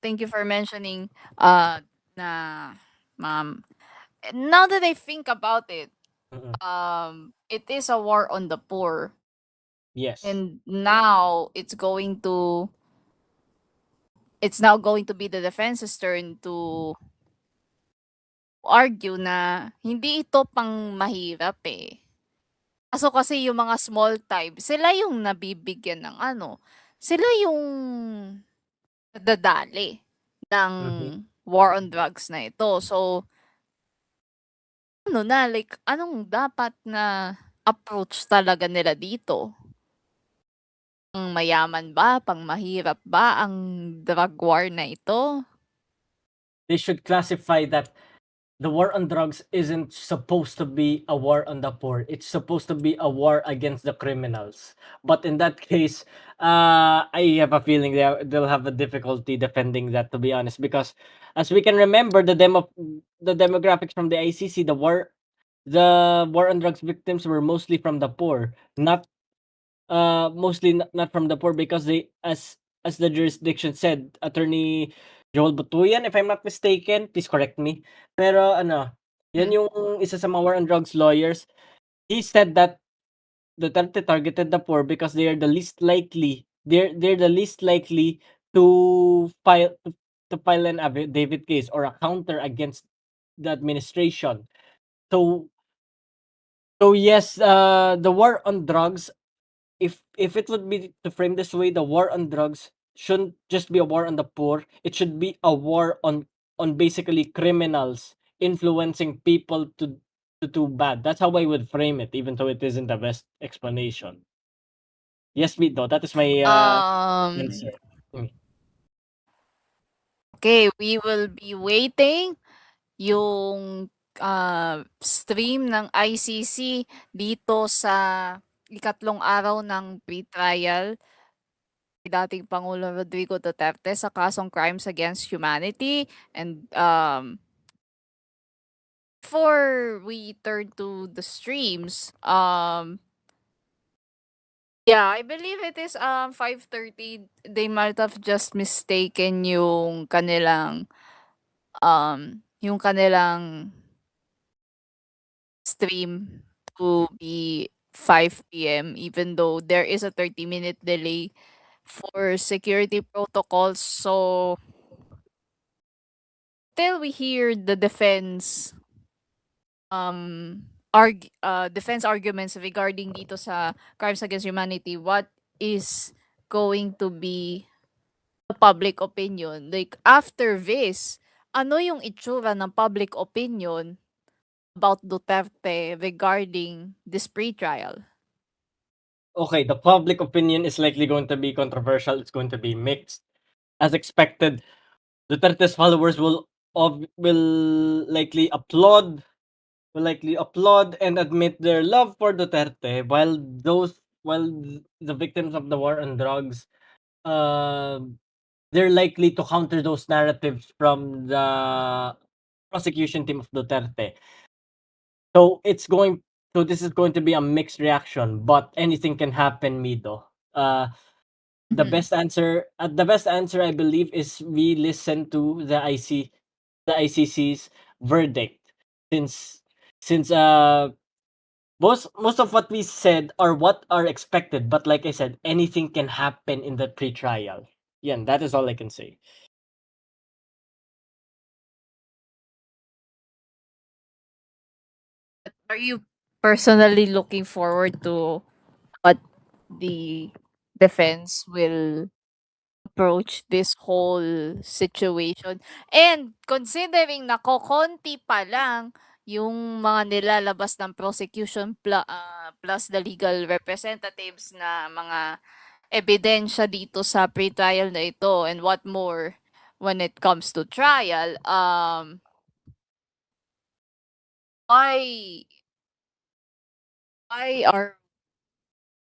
Speaker 4: thank you for mentioning na now that I think about it,
Speaker 6: Mm-mm.
Speaker 4: it is a war on the poor.
Speaker 6: Yes.
Speaker 4: And now it's now going to be the defense's turn to argue na hindi ito pang mahirap eh. Kaso kasi yung mga small time, sila yung nabibigyan ng ano, sila yung nadadali ng
Speaker 6: Mhm.
Speaker 4: war on drugs na ito. So, ano na, like, anong dapat na approach talaga nila dito? Pang mayaman ba, pang mahirap ba ang drug war na ito?
Speaker 6: They should classify that the war on drugs isn't supposed to be a war on the poor. It's supposed to be a war against the criminals. But in that case, I have a feeling they'll have a difficulty defending that, to be honest, because as we can remember, the demographics from the ICC, the war on drugs victims were mostly from the poor, not not from the poor, because they, as the jurisdiction said, Attorney Joel Butuyan, if I'm not mistaken, please correct me. Pero ano, yan
Speaker 4: Hmm.
Speaker 6: yung isa sa mga war on drugs lawyers. He said that Duterte targeted the poor because they are the least likely. They're the least likely to file an affidavit case or a counter against the administration. So yes, the war on drugs, if it would be to frame this way, the war on drugs shouldn't just be a war on the poor. It should be a war on basically criminals influencing people to do bad. That's how I would frame it, even though it isn't the best explanation. Yes, Vito, that is my answer. Mm.
Speaker 4: Okay, we will be waiting yung stream ng ICC dito sa ikatlong araw ng pre-trial ni dating Pangulong Rodrigo Duterte sa kasong crimes against humanity. And before we turn to the streams, yeah, I believe it is 5:30. They might have just mistaken yung kanilang stream to be 5 p.m. even though there is a 30-minute delay for security protocols. So till we hear the defense arguments regarding dito sa crimes against humanity, what is going to be the public opinion? Like after this, ano yung itsura ng public opinion about Duterte regarding this pre-trial?
Speaker 6: Okay, the public opinion is likely going to be controversial. It's going to be mixed. As expected, Duterte's followers will likely applaud and admit their love for Duterte, while the victims of the war on drugs, uh, they're likely to counter those narratives from the prosecution team of Duterte. So this is going to be a mixed reaction, but anything can happen, Mido. The
Speaker 4: Mhm.
Speaker 6: best answer I believe is we listen to the ICC's verdict, since since most of what we said are what are expected, but like I said, anything can happen in the pre-trial. Yeah, that is all I can say.
Speaker 4: Are you personally looking forward to what the defense will approach this whole situation? And considering na kokonti pa lang yung mga nilalabas ng prosecution plus the legal representatives na mga ebidensya dito sa pre-trial na ito, and what more when it comes to trial, why why are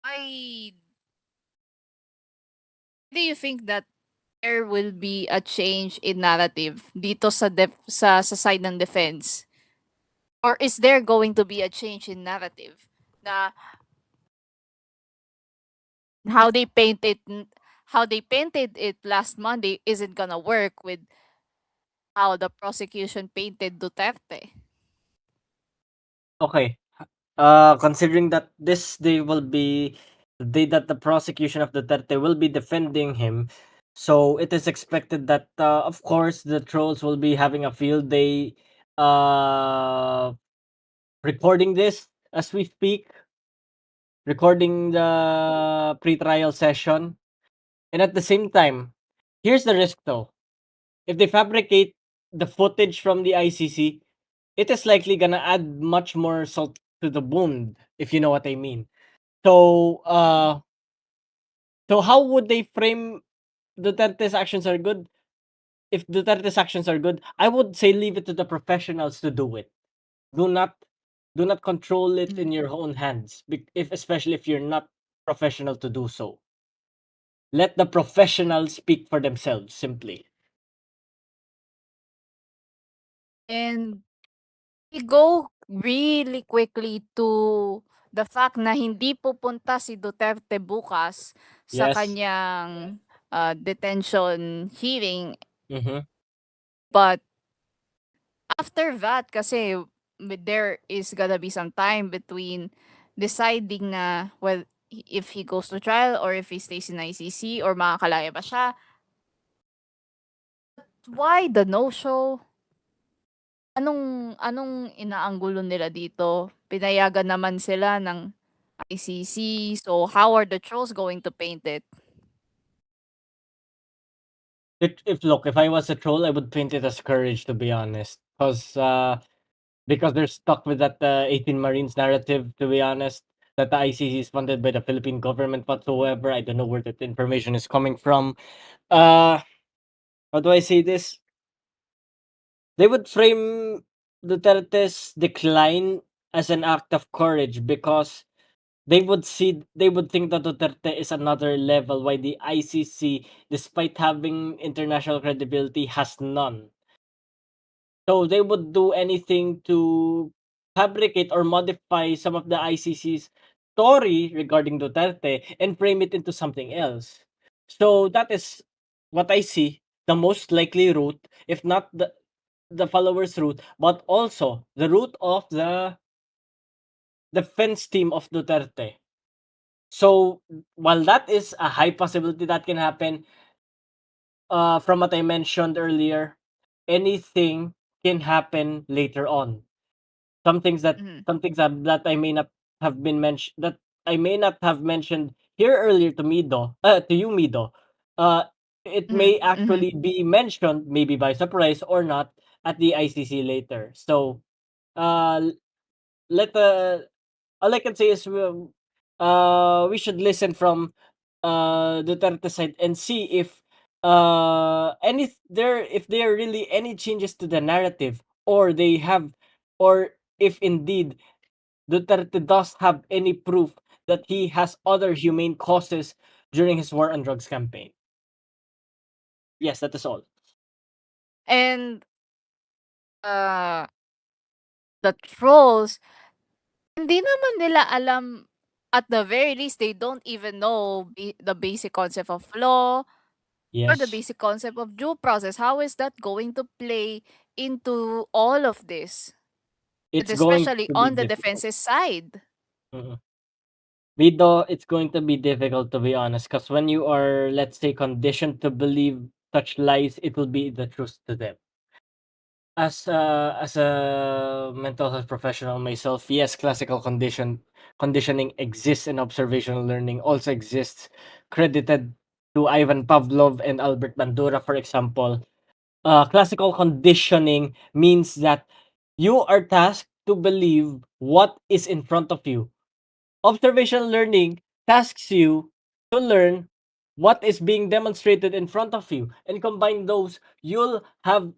Speaker 4: why do you think that there will be a change in narrative dito sa side ng defense? Or is there going to be a change in narrative na how they painted how they painted it last Monday isn't gonna work with how the prosecution painted Duterte?
Speaker 6: Okay. Considering that this day will be the day that the prosecution of Duterte will be defending him, so it is expected that, of course, the trolls will be having a field day, uh, recording this as we speak, recording the pre-trial session, and at the same time, here's the risk though. If they fabricate the footage from the ICC, it is likely gonna add much more salt to the wound, if you know what I mean. So how would they frame Duterte's actions are good? If Duterte's actions are good, I would say leave it to the professionals to do it. Do not do not control it in your own hands, if especially if you're not professional to do so. Let the professionals speak for themselves simply.
Speaker 4: And we go really quickly to the fact na hindi pupunta si Duterte bukas sa
Speaker 6: Yes.
Speaker 4: kanyang detention hearing,
Speaker 6: Mm-hmm.
Speaker 4: but after that kasi there is gonna be some time between deciding na well if he goes to trial or if he stays in ICC or makakalaya ba siya. Why the no-show? Anong inaanggulo nila dito? Pinayagan naman sila ng ICC, so how are the trolls going to paint it?
Speaker 6: If I was a troll, I would paint it as courage, to be honest. because they're stuck with that 18 Marines narrative, to be honest, that the ICC is funded by the Philippine government whatsoever. I don't know where that information is coming from. How do I say this? They would frame Duterte's decline as an act of courage because they would think that Duterte is another level, why the ICC, despite having international credibility, has none. So they would do anything to fabricate or modify some of the ICC's story regarding Duterte and frame it into something else. So that is what I see the most likely route, if not the followers' route, but also the route of the defense team of Duterte. So while that is a high possibility that can happen, from what I mentioned earlier, anything can happen later on. Some things that
Speaker 4: Mhm.
Speaker 6: that I may not have been mentioned that I may not have mentioned here earlier to Mido, to you, Mido. Uh, it
Speaker 4: Mhm.
Speaker 6: may
Speaker 4: Mhm.
Speaker 6: actually be mentioned, maybe by surprise or not, at the ICC later. So, uh, let all I can say is we should listen from Duterte side and see if there are really any changes to the narrative, or they have, or if indeed Duterte does have any proof that he has other humane causes during his war on drugs campaign. Yes, that is all.
Speaker 4: And uh, the trolls, hindi naman nila alam, at the very least, they don't even know the basic concept of law or the
Speaker 6: Yes,
Speaker 4: basic concept of due process. How is that going to play into all of this? And
Speaker 6: it's going
Speaker 4: especially
Speaker 6: to be
Speaker 4: on the
Speaker 6: difficult.
Speaker 4: defense's side.
Speaker 6: Mm. Vito, it's going to be difficult, to be honest, because when you are, let's say, conditioned to believe such lies, it will be the truth to them. As a mental health professional myself, yes, classical conditioning exists, and observational learning also exists, credited to Ivan Pavlov and Albert Bandura, for example. Classical conditioning means that you are tasked to believe what is in front of you. Observational learning tasks you to learn what is being demonstrated in front of you, and combine those, you'll have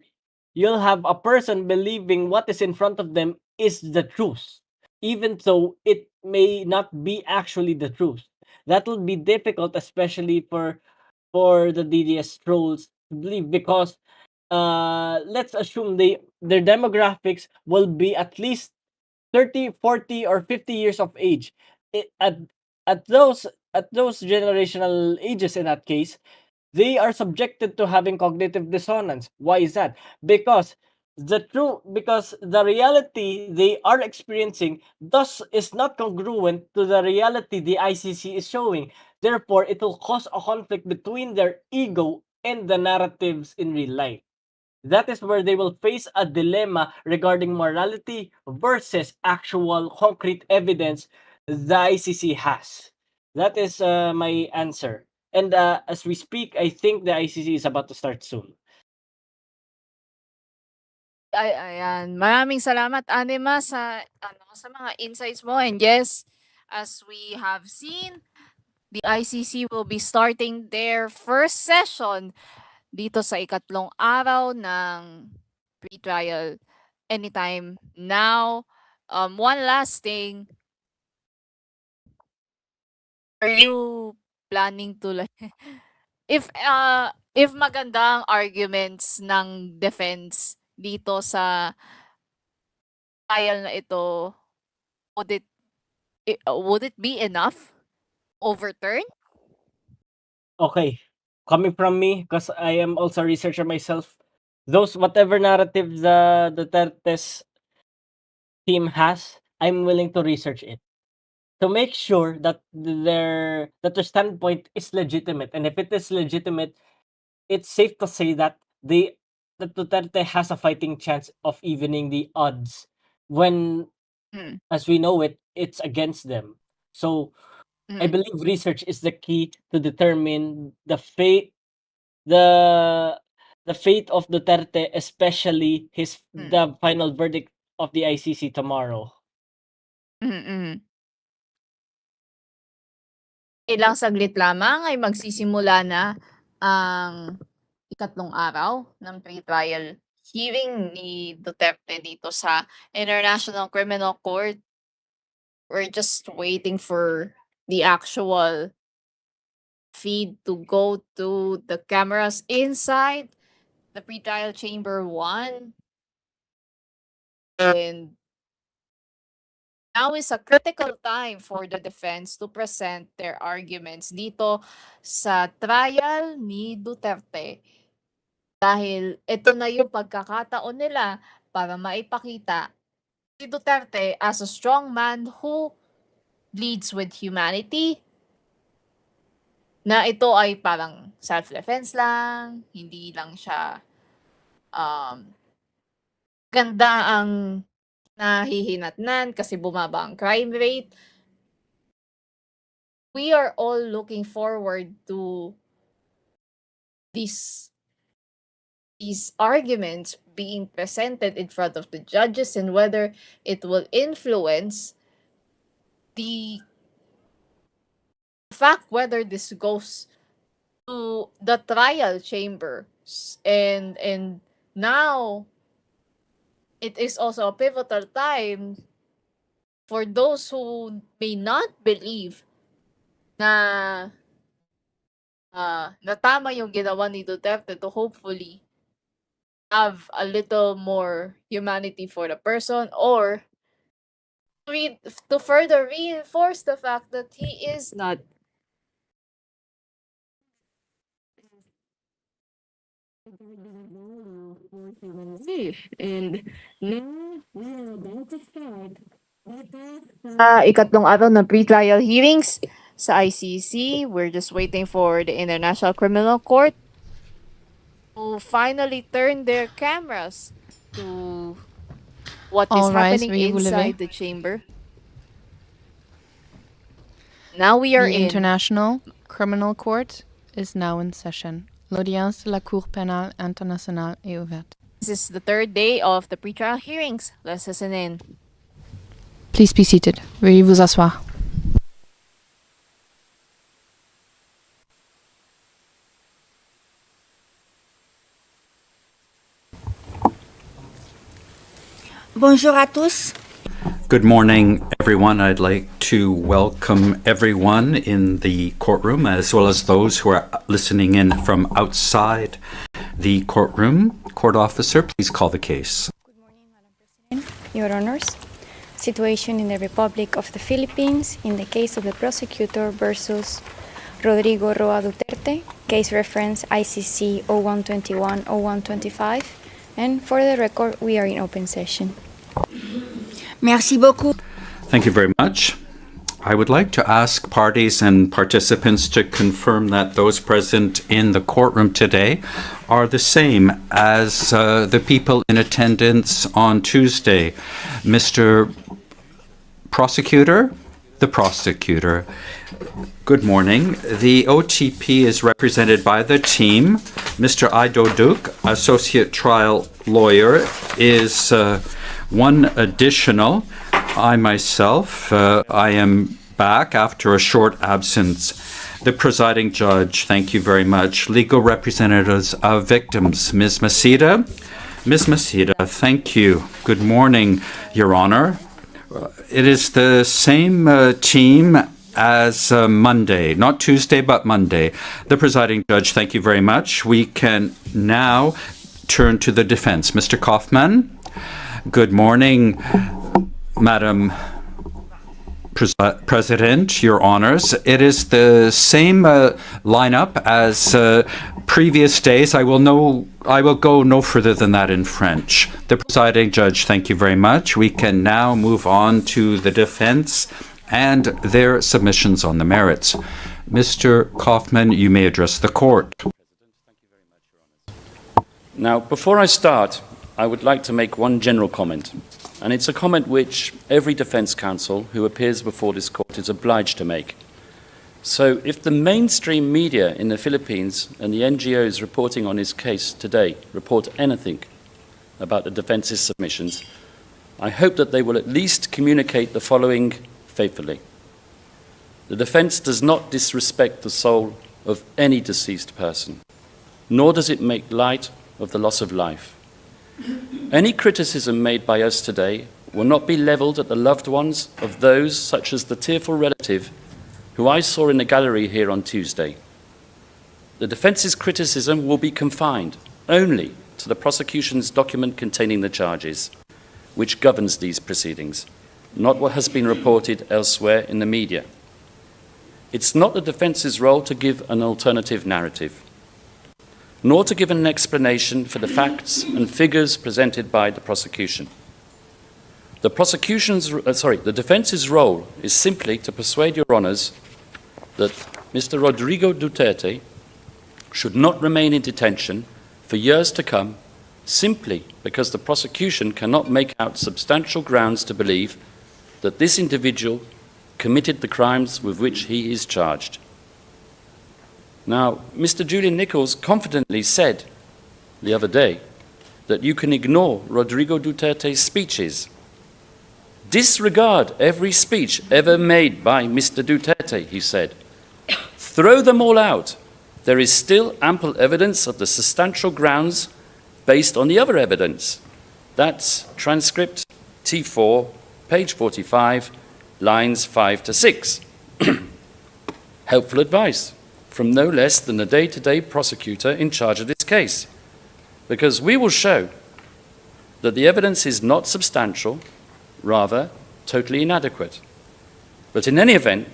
Speaker 6: a person believing what is in front of them is the truth, even though it may not be actually the truth. That will be difficult, especially for the DDS trolls to believe, because let's assume their demographics will be at least 30, 40, or 50 years of age. I- at those at those generational ages, in that case, they are subjected to having cognitive dissonance. Why is that? Because the reality they are experiencing thus is not congruent to the reality the ICC is showing. Therefore, it will cause a conflict between their ego and the narratives in real life. That is where they will face a dilemma regarding morality versus actual concrete evidence the ICC has. That is my answer. And as we speak, I think the ICC is about to start soon.
Speaker 4: Ayan, maraming salamat Anima sa sa mga insights mo. And yes, as we have seen, the ICC will be starting their first session dito sa ikatlong araw ng pre-trial anytime now. One last thing, are you planning to like if maganda ang arguments ng defense dito sa trial na ito, would would it be enough overturn?
Speaker 6: Okay, coming from me, because I am also a researcher myself, those whatever narrative the Duterte's team has, I'm willing to research it to make sure that their standpoint is legitimate. And if it is legitimate, it's safe to say that Duterte has a fighting chance of evening the odds when,
Speaker 4: Mm,
Speaker 6: as we know it, it's against them. So I
Speaker 4: mm,
Speaker 6: believe research is the key to determine the fate, the the fate of Duterte, especially the final verdict of the ICC tomorrow.
Speaker 4: Mm. Ilang saglit lamang ay magsisimula na ang ikatlong araw ng pre-trial hearing ni Duterte dito sa International Criminal Court. We're just waiting for the actual feed to go to the cameras inside the pre-trial chamber 1. And now is a critical time for the defense to present their arguments dito sa trial ni Duterte. Dahil ito na yung pagkakataon nila para maipakita si Duterte as a strong man who leads with humanity, na ito ay parang self-defense lang, hindi lang siya ganda ang nahihinatnan kasi bumaba ang crime rate. We are all looking forward to these arguments being presented in front of the judges and whether it will influence the fact whether this goes to the trial chambers. And now it is also a pivotal time for those who may not believe na tama yung ginawa ni Duterte to hopefully have a little more humanity for the person, or to further reinforce the fact that he is not and now we're about to start ikatlong araw ng pre-trial hearings sa ICC. We're just waiting for the International Criminal Court to finally turn their cameras to what is
Speaker 7: All rise,
Speaker 4: happening
Speaker 7: veuillez vous
Speaker 4: inside
Speaker 7: lever.
Speaker 4: the chamber. Now we are
Speaker 7: The
Speaker 4: in.
Speaker 7: International Criminal Court is now in session. L'audience de la Cour pénale internationale est ouverte.
Speaker 4: This is the third day of the pre-trial hearings. Let's listen in.
Speaker 7: Please be seated. Veuillez vous asseoir.
Speaker 8: Bonjour à tous.
Speaker 9: Good morning, everyone. I'd like to welcome everyone in the courtroom, as well as those who are listening in from outside the courtroom. Court officer, please call the case.
Speaker 8: Good morning, Madam President, Your Honors. Situation in the Republic of the Philippines in the case of the prosecutor versus Rodrigo Roa Duterte, case reference ICC 0121-0125, and for the record, we are in open session.
Speaker 5: Merci beaucoup.
Speaker 9: Thank you very much. I would like to ask parties and participants to confirm that those present in the courtroom today are the same as the people in attendance on Tuesday. Mr. Prosecutor, the prosecutor. Good morning. The OTP is represented by the team. Mr. Ido Duke, associate trial lawyer, is one additional. I myself, I am back after a short absence. The presiding judge, thank you very much. Legal representatives of victims, Ms. Masida. Ms. Masida, thank you. Good morning, Your Honor. It is the same team as Monday, not Tuesday, but Monday. The presiding judge, thank you very much. We can now turn to the defense. Mr. Kaufman. Good morning, Madam President, Your Honors. It is the same lineup as previous days. I will go no further than that in French. The presiding judge, thank you very much. We can now move on to the defense and their submissions on the merits. Mr. Kaufman, you may address the court.
Speaker 10: Now, before I start, I would like to make one general comment, and it's a comment which every defense counsel who appears before this court is obliged to make. So if the mainstream media in the Philippines and the NGOs reporting on his case today report anything about the defence's submissions, I hope that they will at least communicate the following faithfully. The defense does not disrespect the soul of any deceased person, nor does it make light of the loss of life. Any criticism made by us today will not be levelled at the loved ones of those such as the tearful relative who I saw in the gallery here on Tuesday. The defence's criticism will be confined only to the prosecution's document containing the charges, which governs these proceedings, not what has been reported elsewhere in the media. It's not the defence's role to give an alternative narrative, nor to give an explanation for the facts and figures presented by the prosecution. The defence's role is simply to persuade your honours that Mr. Rodrigo Duterte should not remain in detention for years to come, simply because the prosecution cannot make out substantial grounds to believe that this individual committed the crimes with which he is charged. Now, Mr. Julian Nichols confidently said the other day that you can ignore Rodrigo Duterte's speeches. Disregard every speech ever made by Mr. Duterte, he said. Throw them all out. There is still ample evidence of the substantial grounds based on the other evidence. That's transcript T4, page 45, lines 5 to 6. Helpful advice from no less than the day-to-day prosecutor in charge of this case, because we will show that the evidence is not substantial, rather totally inadequate. But in any event,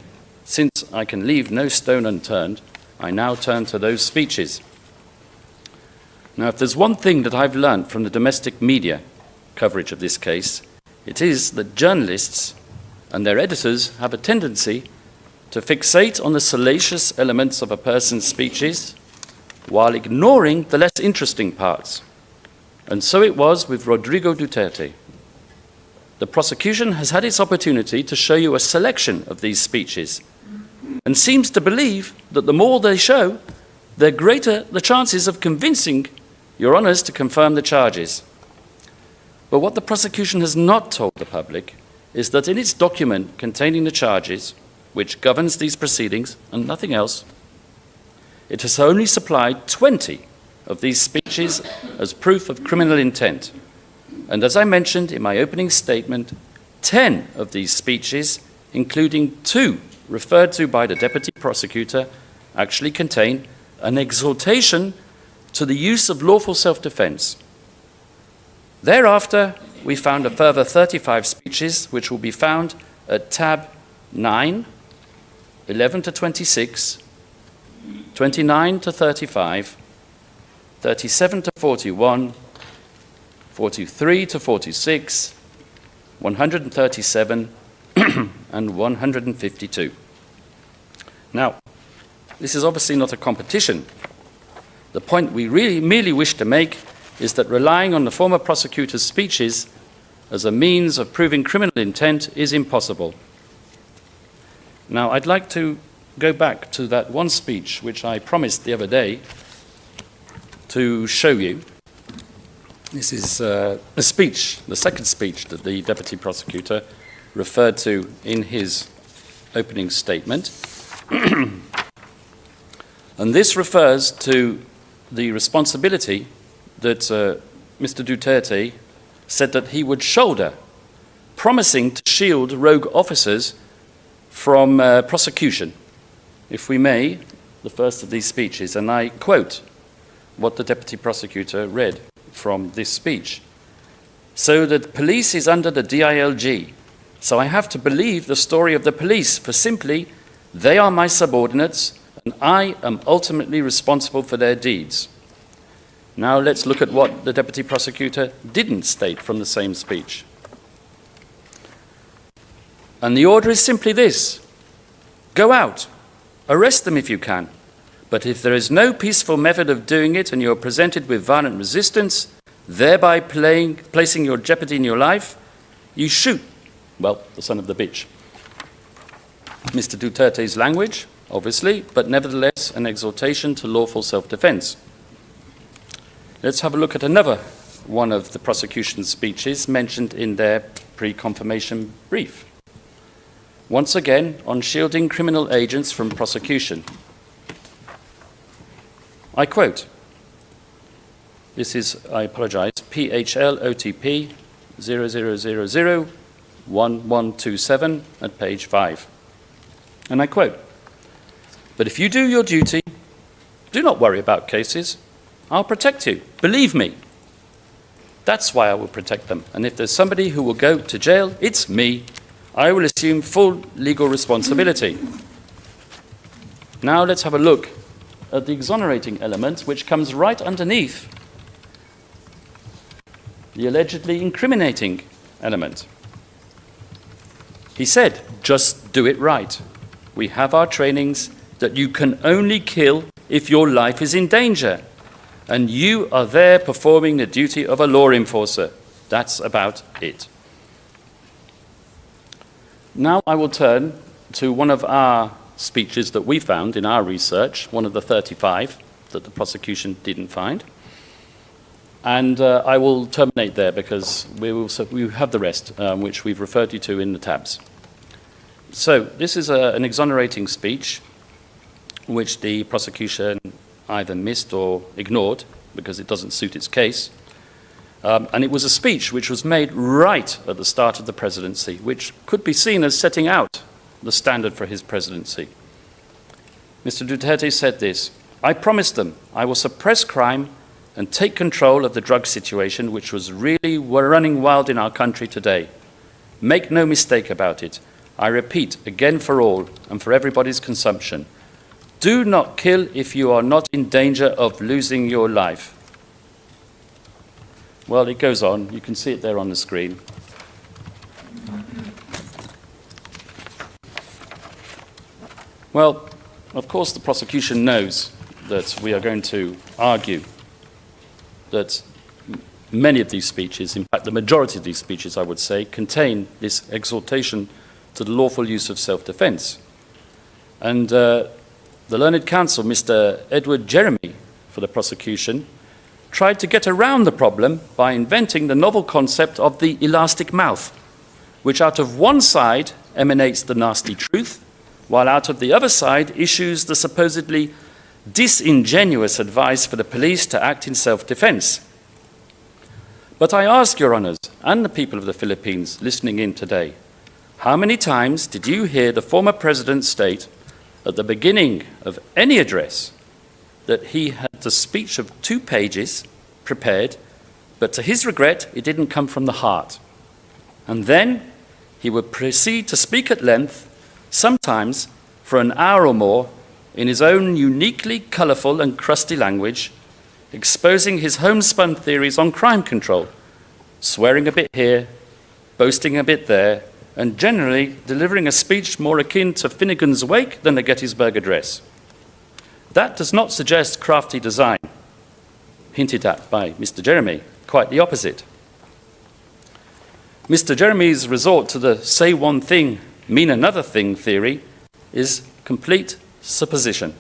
Speaker 10: since I can leave no stone unturned, I now turn to those speeches. Now, if there's one thing that I've learned from the domestic media coverage of this case, it is that journalists and their editors have a tendency to fixate on the salacious elements of a person's speeches while ignoring the less interesting parts. And so it was with Rodrigo Duterte. The prosecution has had its opportunity to show you a selection of these speeches and seems to believe that the more they show, the greater the chances of convincing your honours to confirm the charges. But what the prosecution has not told the public is that in its document containing the charges, which governs these proceedings and nothing else, it has only supplied 20 of these speeches as proof of criminal intent. And as I mentioned in my opening statement, 10 of these speeches, including 2 referred to by the deputy prosecutor, actually contain an exhortation to the use of lawful self-defense. Thereafter, we found a further 35 speeches, which will be found at tab 9, 11 to 26, 29 to 35, 37 to 41, 43 to 46, 137, and 152. Now, this is obviously not a competition. The point we really merely wish to make is that relying on the former prosecutor's speeches as a means of proving criminal intent is impossible. Now, I'd like to go back to that one speech which I promised the other day to show you. This is a speech, the second speech that the deputy prosecutor referred to in his opening statement. And this refers to the responsibility that Mr. Duterte said that he would shoulder, promising to shield rogue officers from prosecution. If we may, the first of these speeches, and I quote what the deputy prosecutor read from this speech. So the police is under the DILG, so I have to believe the story of the police, for simply they are my subordinates and I am ultimately responsible for their deeds. Now let's look at what the deputy prosecutor didn't state from the same speech. And the order is simply this: go out, arrest them if you can, but if there is no peaceful method of doing it and you are presented with violent resistance, thereby placing your jeopardy in your life, you shoot, well, the son of the bitch. Mr. Duterte's language, obviously, but nevertheless an exhortation to lawful self-defense. Let's have a look at another one of the prosecution's speeches mentioned in their pre-confirmation brief. Once again, on shielding criminal agents from prosecution. I quote, this is, I apologize, PHL OTP 00001127 at page 5. And I quote, "But if you do your duty, do not worry about cases. I'll protect you. Believe me. That's why I will protect them. And if there's somebody who will go to jail, it's me. I will assume full legal responsibility." Now let's have a look at the exonerating element, which comes right underneath the allegedly incriminating element. He said, "Just do it right. We have our trainings that you can only kill if your life is in danger, and you are there performing the duty of a law enforcer. That's about it." Now I will turn to one of our speeches that we found in our research, one of the 35 that the prosecution didn't find. And I will terminate there because we have the rest, which we've referred you to in the tabs. So this is an exonerating speech which the prosecution either missed or ignored because it doesn't suit its case. And it was a speech which was made right at the start of the presidency, which could be seen as setting out the standard for his presidency. Mr. Duterte said this, "I promised them I will suppress crime and take control of the drug situation, which was really running wild in our country today. Make no mistake about it. I repeat, again for all and for everybody's consumption, do not kill if you are not in danger of losing your life." Well, it goes on. You can see it there on the screen. Well, of course, the prosecution knows that we are going to argue that many of these speeches, in fact, the majority of these speeches, I would say, contain this exhortation to the lawful use of self-defense. And the learned counsel, Mr. Edward Jeremy, for the prosecution, tried to get around the problem by inventing the novel concept of the elastic mouth, which out of one side emanates the nasty truth, while out of the other side issues the supposedly disingenuous advice for the police to act in self-defense. But I ask your honors and the people of the Philippines listening in today, how many times did you hear the former president state at the beginning of any address that he had a speech of 2 pages prepared, but to his regret, it didn't come from the heart. And then he would proceed to speak at length, sometimes for an hour or more, in his own uniquely colourful and crusty language, exposing his homespun theories on crime control, swearing a bit here, boasting a bit there, and generally delivering a speech more akin to Finnegan's Wake than the Gettysburg Address. That does not suggest crafty design, hinted at by Mr. Jeremy, quite the opposite. Mr. Jeremy's resort to the say one thing, mean another thing theory is complete supposition.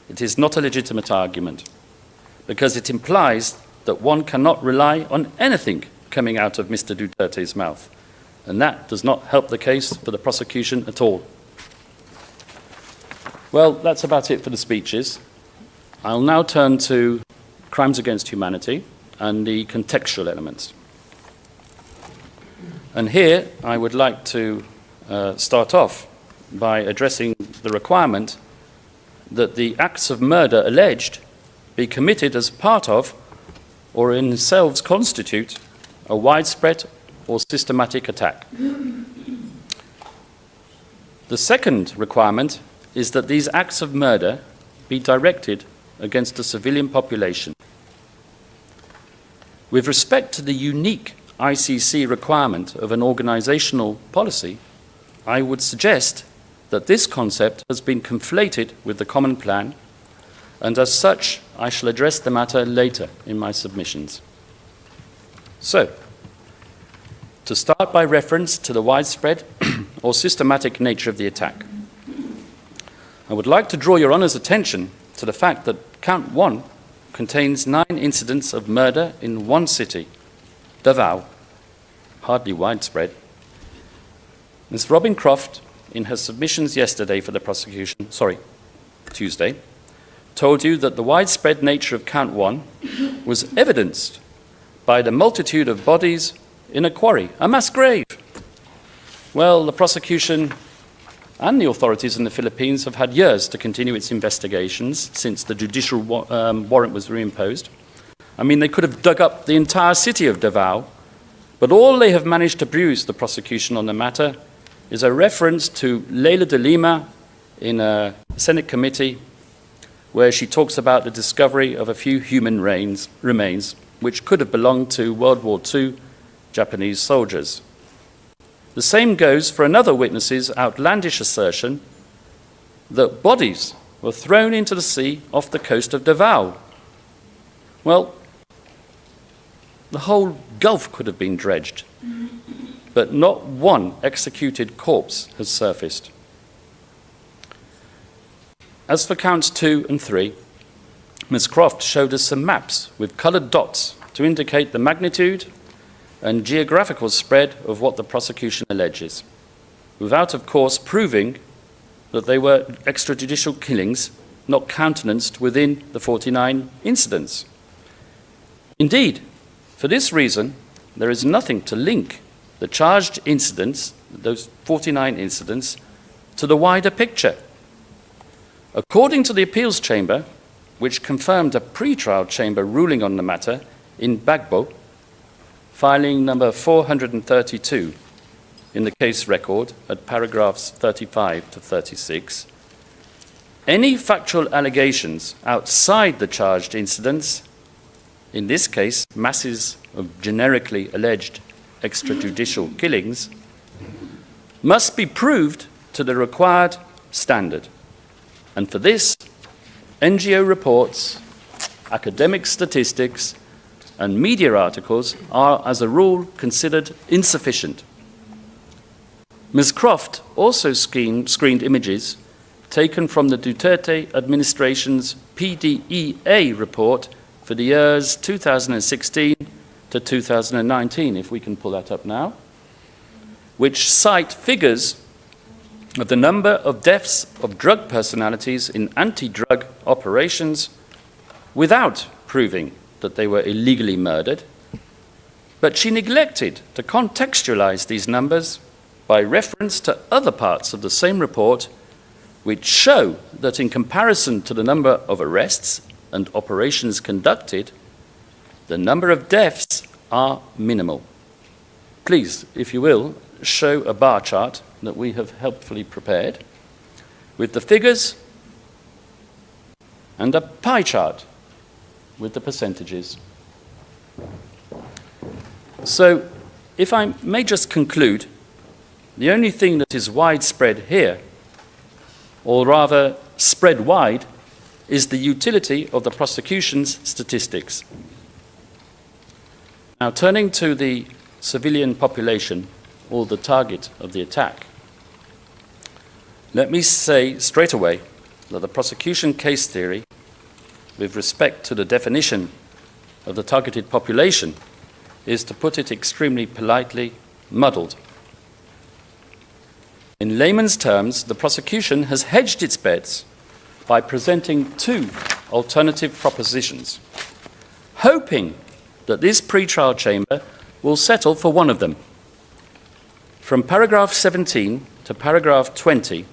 Speaker 10: It is not a legitimate argument because it implies that one cannot rely on anything coming out of Mr. Duterte's mouth, and that does not help the case for the prosecution at all. Well, that's about it for the speeches. I'll now turn to crimes against humanity and the contextual elements. And here I would like to start off by addressing the requirement that the acts of murder alleged be committed as part of or in themselves constitute a widespread or systematic attack. The second requirement is that these acts of murder be directed against the civilian population. With respect to the unique ICC requirement of an organizational policy, I would suggest that this concept has been conflated with the common plan, and as such, I shall address the matter later in my submissions. So, to start by reference to the widespread or systematic nature of the attack, I would like to draw your Honour's attention to the fact that Count 1 contains 9 incidents of murder in one city, Davao, hardly widespread. Ms. Robin Croft, in her submissions yesterday for the prosecution, Tuesday, told you that the widespread nature of Count 1 was evidenced by the multitude of bodies in a quarry, a mass grave. Well, the prosecution and the authorities in the Philippines have had years to continue its investigations since the judicial warrant was reimposed. I mean, they could have dug up the entire city of Davao, but all they have managed to produce, the prosecution on the matter, is a reference to Leila de Lima in a Senate committee where she talks about the discovery of a few human remains which could have belonged to World War II Japanese soldiers. The same goes for another witness's outlandish assertion that bodies were thrown into the sea off the coast of Davao. Well, the whole Gulf could have been dredged, but not one executed corpse has surfaced. As for counts 2 and 3, Ms. Croft showed us some maps with coloured dots to indicate the magnitude and geographical spread of what the prosecution alleges, without, of course, proving that they were extrajudicial killings not countenanced within the 49 incidents. Indeed, for this reason, there is nothing to link the charged incidents, those 49 incidents, to the wider picture. According to the appeals chamber, which confirmed a pre-trial chamber ruling on the matter in Bagbo, filing number 432 in the case record at paragraphs 35 to 36, any factual allegations outside the charged incidents, in this case masses of generically alleged extrajudicial killings, must be proved to the required standard. And for this, NGO reports, academic statistics, and media articles are, as a rule, considered insufficient. Ms. Croft also screened images taken from the Duterte administration's PDEA report for the years 2016 to 2019, if we can pull that up now, which cite figures of the number of deaths of drug personalities in anti-drug operations without proving that they were illegally murdered, but she neglected to contextualize these numbers by reference to other parts of the same report which show that in comparison to the number of arrests and operations conducted, the number of deaths are minimal. Please, if you will, show a bar chart that we have helpfully prepared with the figures and a pie chart with the percentages. So, if I may just conclude, the only thing that is widespread here, or rather spread wide, is the utility of the prosecution's statistics. Now, turning to the civilian population, or the target of the attack, let me say straight away that the prosecution case theory with respect to the definition of the targeted population is, to put it extremely politely, muddled. In layman's terms, the prosecution has hedged its bets by presenting 2 alternative propositions, hoping that this pre-trial chamber will settle for one of them. From paragraph 17 to paragraph 20,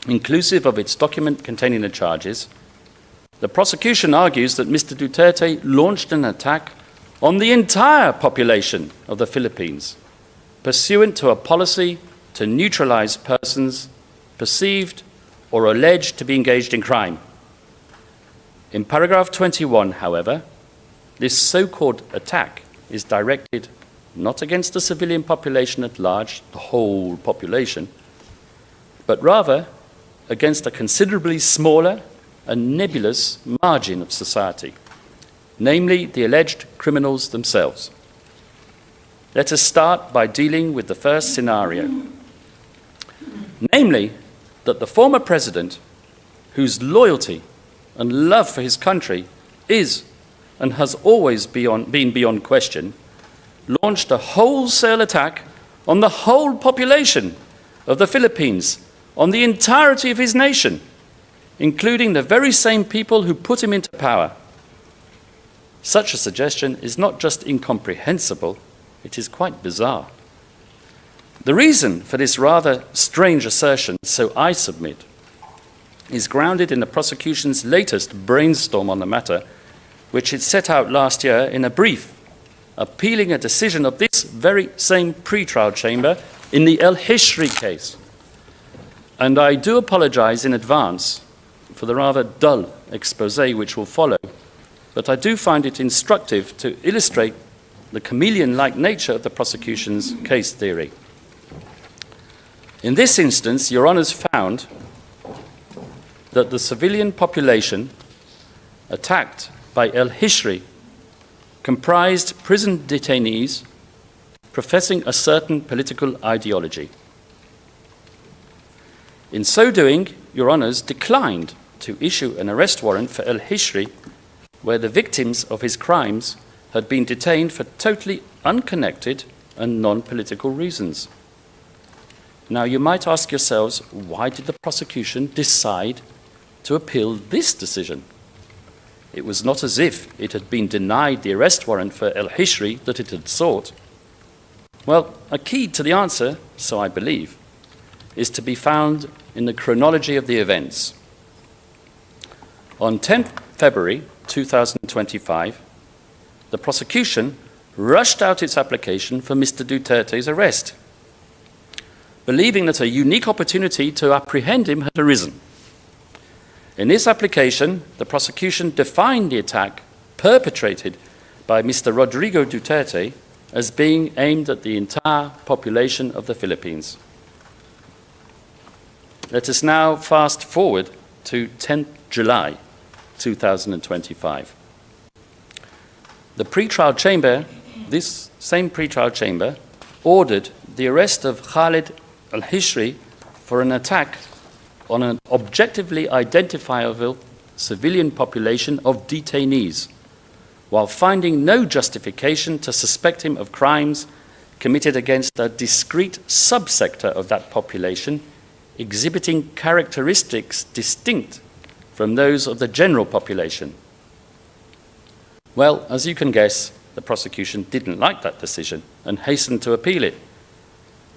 Speaker 10: inclusive of its document containing the charges, the prosecution argues that Mr. Duterte launched an attack on the entire population of the Philippines, pursuant to a policy to neutralize persons perceived or alleged to be engaged in crime. In paragraph 21, however, this so-called attack is directed not against the civilian population at large, the whole population, but rather against a considerably smaller and nebulous margin of society, namely the alleged criminals themselves. Let us start by dealing with the first scenario, namely that the former president whose loyalty and love for his country is and has always been beyond question, launched a wholesale attack on the whole population of the Philippines, on the entirety of his nation, including the very same people who put him into power. Such a suggestion is not just incomprehensible, it is quite bizarre. The reason for this rather strange assertion, so I submit, is grounded in the prosecution's latest brainstorm on the matter, which it set out last year in a brief appealing a decision of this very same pre-trial chamber in the El Hishri case. And I do apologize in advance for the rather dull expose which will follow, but I do find it instructive to illustrate the chameleon-like nature of the prosecution's case theory. In this instance, Your Honours found that the civilian population attacked by El Hishri comprised prison detainees professing a certain political ideology. In so doing, Your Honours declined to issue an arrest warrant for El Hishri, where the victims of his crimes had been detained for totally unconnected and non-political reasons. Now, you might ask yourselves, why did the prosecution decide to appeal this decision? It was not as if it had been denied the arrest warrant for El Hishri that it had sought. Well, a key to the answer, so I believe, is to be found in the chronology of the events. On 10 February 2025, the prosecution rushed out its application for Mr. Duterte's arrest, believing that a unique opportunity to apprehend him had arisen. In this application, the prosecution defined the attack perpetrated by Mr. Rodrigo Duterte as being aimed at the entire population of the Philippines. Let us now fast forward to 10th July 2025. The pre-trial chamber, this same pre-trial chamber, ordered the arrest of Khalid al-Hishri for an attack on an objectively identifiable civilian population of detainees, while finding no justification to suspect him of crimes committed against a discrete subsector of that population, exhibiting characteristics distinct from those of the general population. Well, as you can guess, the prosecution didn't like that decision and hastened to appeal it.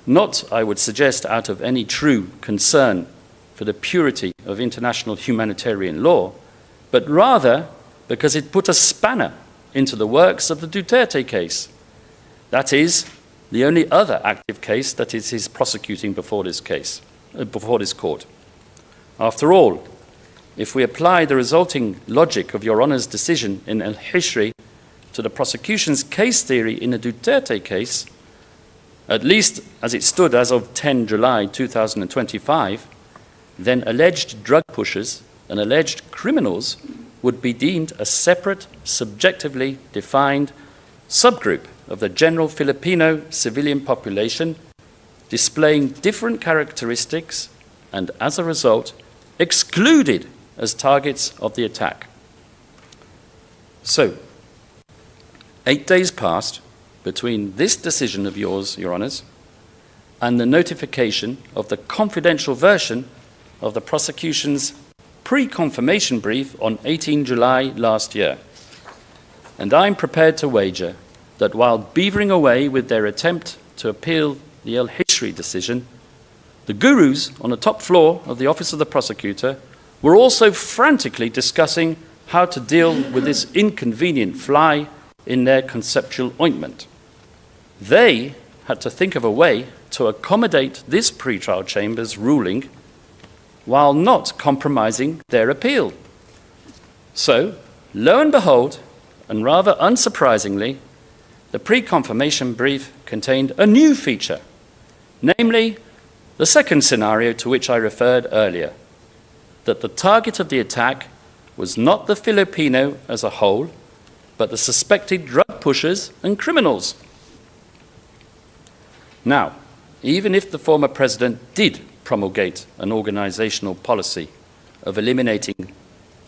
Speaker 10: Not, I would suggest, out of any true concern for the purity of international humanitarian law, but rather because it put a spanner into the works of the Duterte case. That is, the only other active case that it is prosecuting before this court. After all, if we apply the resulting logic of Your Honour's decision in El Hishri to the prosecution's case theory in the Duterte case, at least as it stood as of 10 July 2025, then alleged drug pushers and alleged criminals would be deemed a separate, subjectively defined subgroup of the general Filipino civilian population, displaying different characteristics and, as a result, excluded as targets of the attack. So, 8 days passed between this decision of yours, Your Honours, and the notification of the confidential version of the prosecution's pre-confirmation brief on 18 July last year. And I'm prepared to wager that while beavering away with their attempt to appeal the El Hishri decision, the gurus on the top floor of the Office of the Prosecutor were also frantically discussing how to deal with this inconvenient fly in their conceptual ointment. They had to think of a way to accommodate this pre-trial chamber's ruling while not compromising their appeal. So, lo and behold, and rather unsurprisingly, the pre-confirmation brief contained a new feature, namely the second scenario to which I referred earlier, that the target of the attack was not the Filipino as a whole, but the suspected drug pushers and criminals. Now, even if the former president did promulgate an organizational policy of eliminating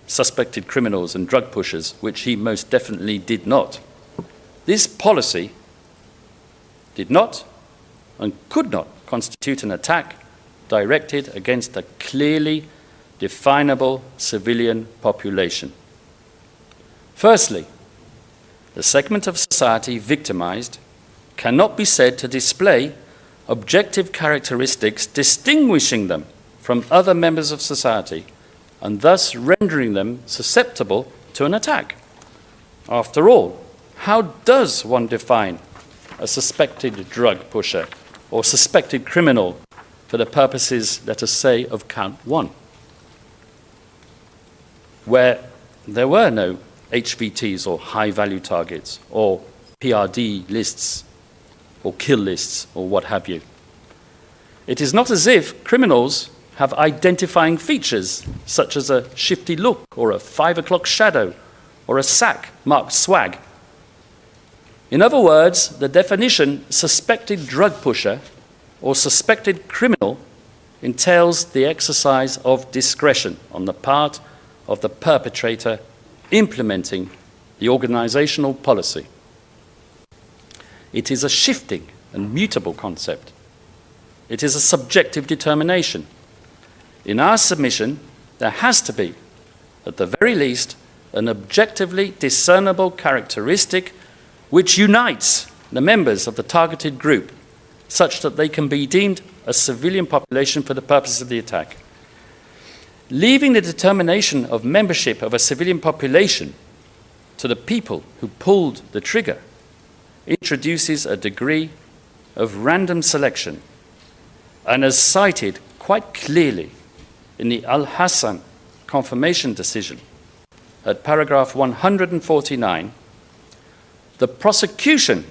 Speaker 10: suspected criminals and drug pushers, which he most definitely did not. This policy did not and could not constitute an attack directed against a clearly definable civilian population. Firstly, the segment of society victimized cannot be said to display objective characteristics distinguishing them from other members of society and thus rendering them susceptible to an attack. After all, how does one define a suspected drug pusher or suspected criminal for the purposes, let us say, of count 1, where there were no HVTs or high-value targets or PRD lists or kill lists or what have you? It is not as if criminals have identifying features such as a shifty look or a 5 o'clock shadow or a sack marked swag. In other words, the definition suspected drug pusher or suspected criminal entails the exercise of discretion on the part of the perpetrator implementing the organizational policy. It is a shifting and mutable concept. It is a subjective determination. In our submission, there has to be, at the very least, an objectively discernible characteristic which unites the members of the targeted group such that they can be deemed a civilian population for the purposes of the attack. Leaving the determination of membership of a civilian population to the people who pulled the trigger introduces a degree of random selection, and as cited quite clearly in the Al-Hassan confirmation decision at paragraph 149, the prosecution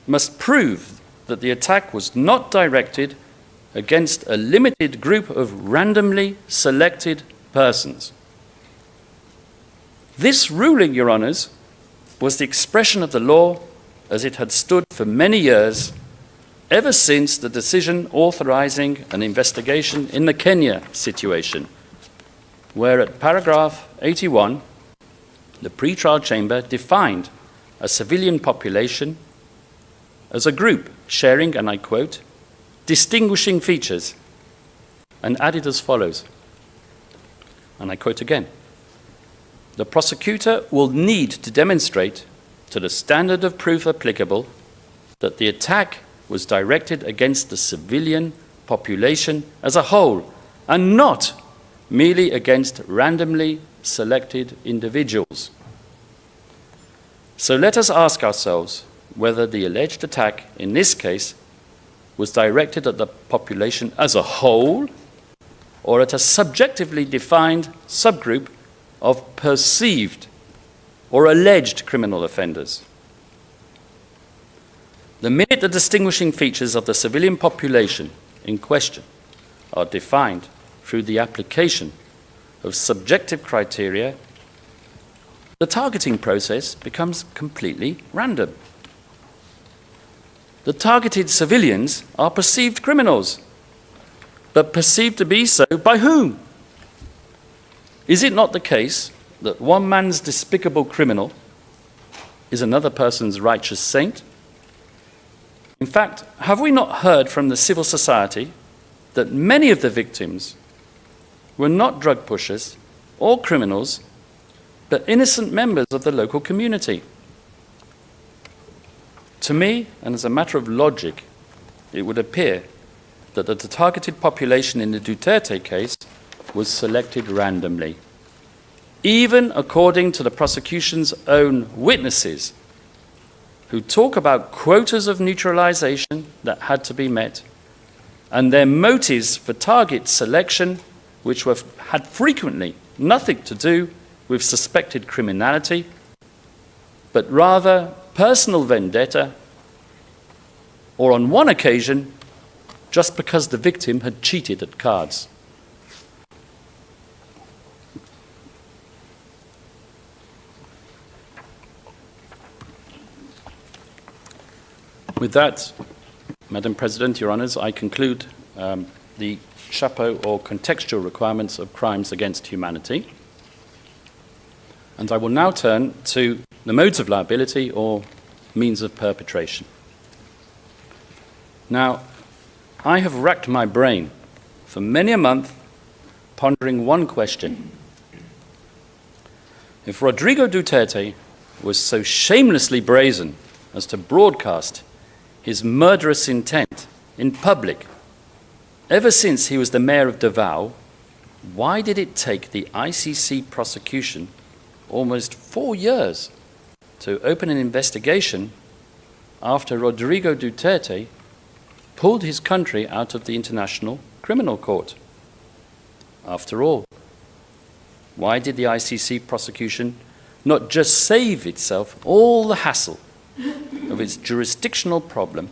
Speaker 10: must prove that the attack was not directed against a limited group of randomly selected persons. This ruling, Your Honours, was the expression of the law as it had stood for many years, ever since the decision authorising an investigation in the Kenya situation, where at paragraph 81, the pre-trial chamber defined a civilian population as a group sharing, and I quote, distinguishing features, and added as follows, and I quote again, the prosecutor will need to demonstrate to the standard of proof applicable that the attack was directed against the civilian population as a whole and not merely against randomly selected individuals. So let us ask ourselves whether the alleged attack in this case was directed at the population as a whole or at a subjectively defined subgroup of perceived or alleged criminal offenders. The minute the distinguishing features of the civilian population in question are defined through the application of subjective criteria, the targeting process becomes completely random. The targeted civilians are perceived criminals, but perceived to be so by whom? Is it not the case that one man's despicable criminal is another person's righteous saint? In fact, have we not heard from the civil society that many of the victims were not drug pushers or criminals, but innocent members of the local community? To me, and as a matter of logic, it would appear that the targeted population in the Duterte case was selected randomly, even according to the prosecution's own witnesses, who talk about quotas of neutralization that had to be met, and their motives for target selection, which had frequently nothing to do with suspected criminality, but rather personal vendetta, or on one occasion, just because the victim had cheated at cards. With that, Madam President, Your Honours, I conclude the chapeau or contextual requirements of crimes against humanity. And I will now turn to the modes of liability or means of perpetration. Now, I have racked my brain for many a month pondering one question. If Rodrigo Duterte was so shamelessly brazen as to broadcast his murderous intent in public ever since he was the mayor of Davao, why did it take the ICC prosecution almost 4 years to open an investigation after Rodrigo Duterte pulled his country out of the International Criminal Court? After all, why did the ICC prosecution not just save itself all the hassle of its jurisdictional problem,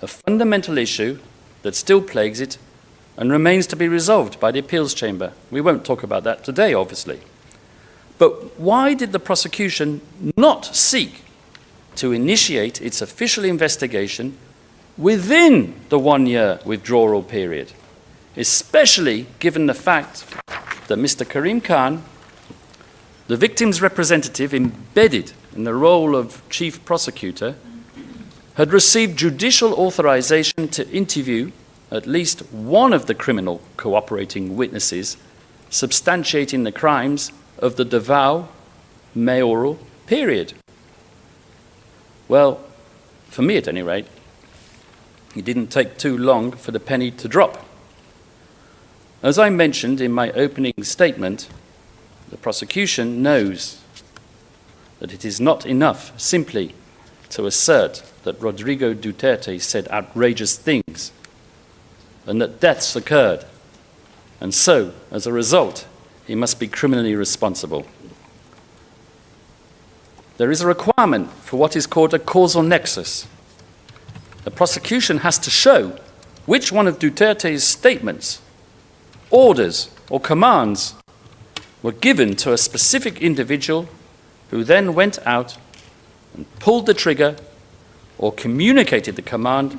Speaker 10: a fundamental issue that still plagues it and remains to be resolved by the appeals chamber? We won't talk about that today, obviously. But why did the prosecution not seek to initiate its official investigation within the 1-year withdrawal period, especially given the fact that Mr. Karim Khan, the victim's representative embedded in the role of chief prosecutor, had received judicial authorization to interview at least one of the criminal cooperating witnesses substantiating the crimes of the Davao mayoral period? Well, for me at any rate, it didn't take too long for the penny to drop. As I mentioned in my opening statement, the prosecution knows that it is not enough simply to assert that Rodrigo Duterte said outrageous things and that deaths occurred, and so, as a result, he must be criminally responsible. There is a requirement for what is called a causal nexus. The prosecution has to show which one of Duterte's statements, orders, or commands were given to a specific individual who then went out and pulled the trigger or communicated the command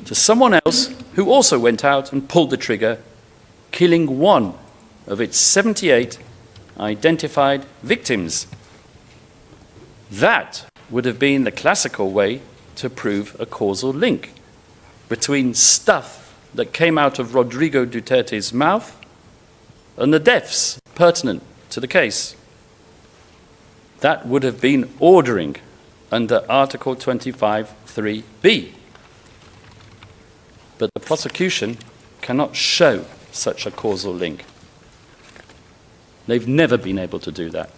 Speaker 10: to someone else who also went out and pulled the trigger, killing one of its 78 identified victims. That would have been the classical way to prove a causal link between stuff that came out of Rodrigo Duterte's mouth and the deaths pertinent to the case. That would have been ordering under Article 25(3)(b). But the prosecution cannot show such a causal link. They've never been able to do that.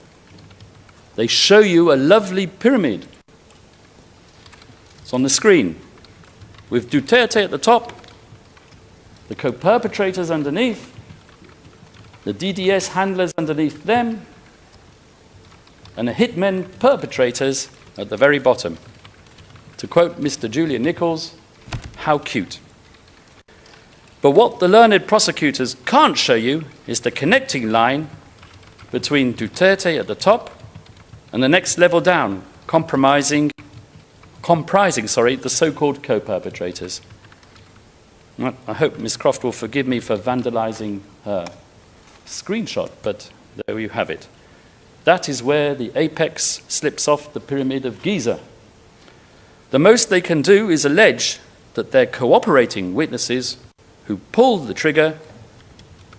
Speaker 10: They show you a lovely pyramid. It's on the screen, with Duterte at the top, the co-perpetrators underneath, the DDS handlers underneath them, and the hitmen perpetrators at the very bottom. To quote Mr. Julian Nichols, how cute. But what the learned prosecutors can't show you is the connecting line between Duterte at the top and the next level down, comprising the so-called co-perpetrators. I hope Ms. Croft will forgive me for vandalizing her screenshot, but there you have it. That is where the apex slips off the pyramid of Giza. The most they can do is allege that their cooperating witnesses who pulled the trigger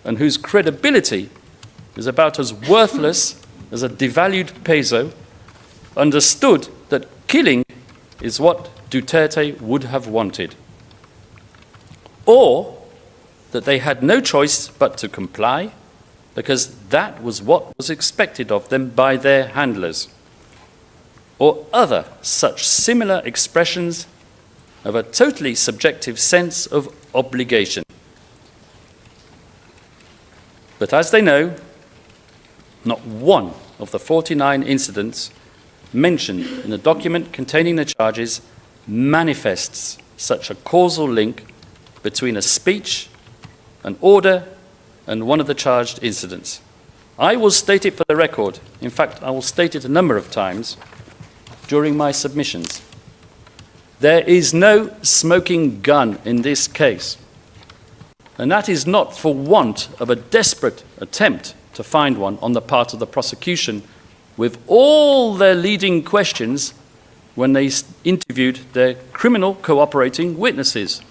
Speaker 10: and whose credibility is about as worthless as a devalued peso, understood that killing is what Duterte would have wanted, or that they had no choice but to comply because that was what was expected of them by their handlers, or other such similar expressions of a totally subjective sense of obligation. But as they know, not one of the 49 incidents mentioned in the document containing the charges manifests such a causal link between a speech, an order, and one of the charged incidents. I will state it for the record. In fact, I will state it a number of times during my submissions. There is no smoking gun in this case. And that is not for want of a desperate attempt to find one on the part of the prosecution, with all their leading questions when they interviewed their criminal cooperating witnesses.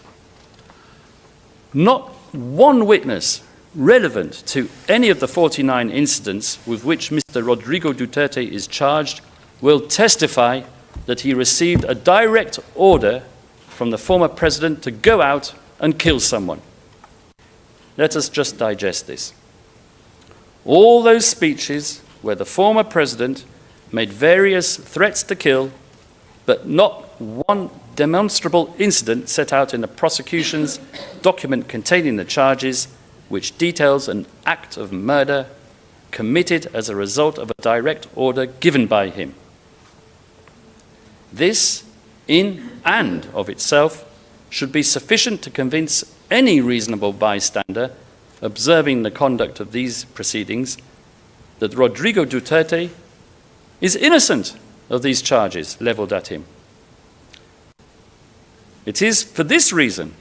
Speaker 10: Not one witness relevant to any of the 49 incidents with which Mr. Rodrigo Duterte is charged will testify that he received a direct order from the former president to go out and kill someone. Let us just digest this. All those speeches where the former president made various threats to kill, but not one demonstrable incident set out in the prosecution's document containing the charges, which details an act of murder committed as a result of a direct order given by him. This, in and of itself, should be sufficient to convince any reasonable bystander observing the conduct of these proceedings that Rodrigo Duterte is innocent of these charges levelled at him. It is for this reason,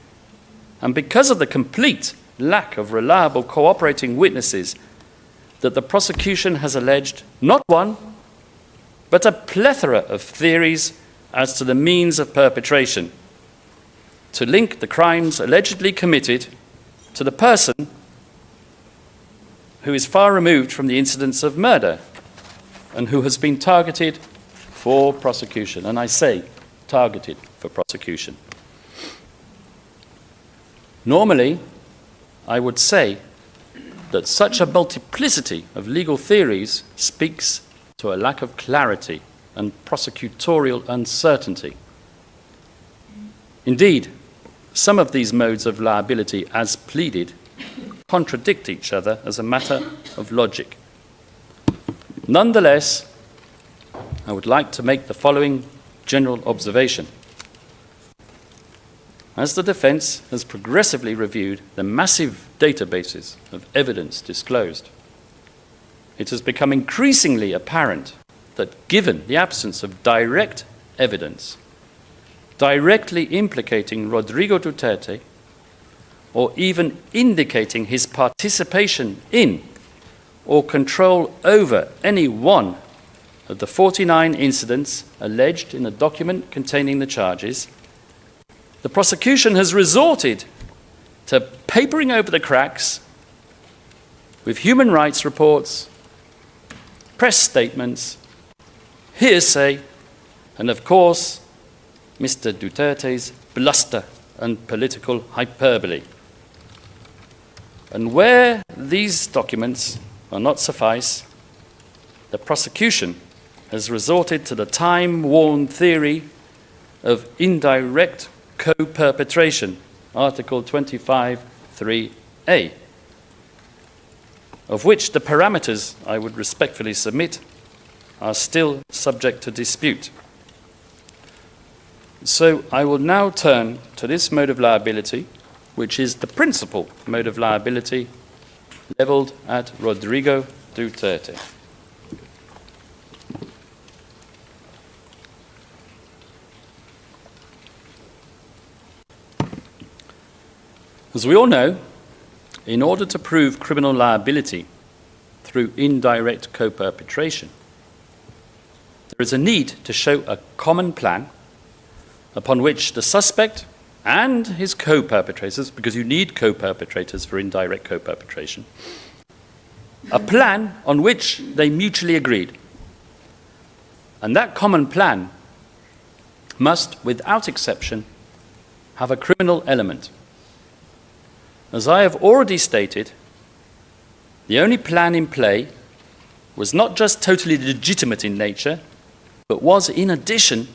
Speaker 10: and because of the complete lack of reliable cooperating witnesses, that the prosecution has alleged not one, but a plethora of theories as to the means of perpetration, to link the crimes allegedly committed to the person who is far removed from the incidents of murder and who has been targeted for prosecution. And I say targeted for prosecution. Normally, I would say that such a multiplicity of legal theories speaks to a lack of clarity and prosecutorial uncertainty. Indeed, some of these modes of liability, as pleaded, contradict each other as a matter of logic. Nonetheless, I would like to make the following general observation. As the defense has progressively reviewed the massive databases of evidence disclosed, it has become increasingly apparent that given the absence of direct evidence directly implicating Rodrigo Duterte or even indicating his participation in or control over any one of the 49 incidents alleged in the document containing the charges, the prosecution has resorted to papering over the cracks with human rights reports, press statements, hearsay, and of course, Mr. Duterte's bluster and political hyperbole. And where these documents will not suffice, the prosecution has resorted to the time-worn theory of indirect co-perpetration, Article 25(3)(a), of which the parameters, I would respectfully submit, are still subject to dispute. So I will now turn to this mode of liability, which is the principal mode of liability levelled at Rodrigo Duterte. As we all know, in order to prove criminal liability through indirect co-perpetration, there is a need to show a common plan upon which the suspect and his co-perpetrators, because you need co-perpetrators for indirect co-perpetration, a plan on which they mutually agreed. And that common plan must, without exception, have a criminal element. As I have already stated, the only plan in play was not just totally legitimate in nature, but was in addition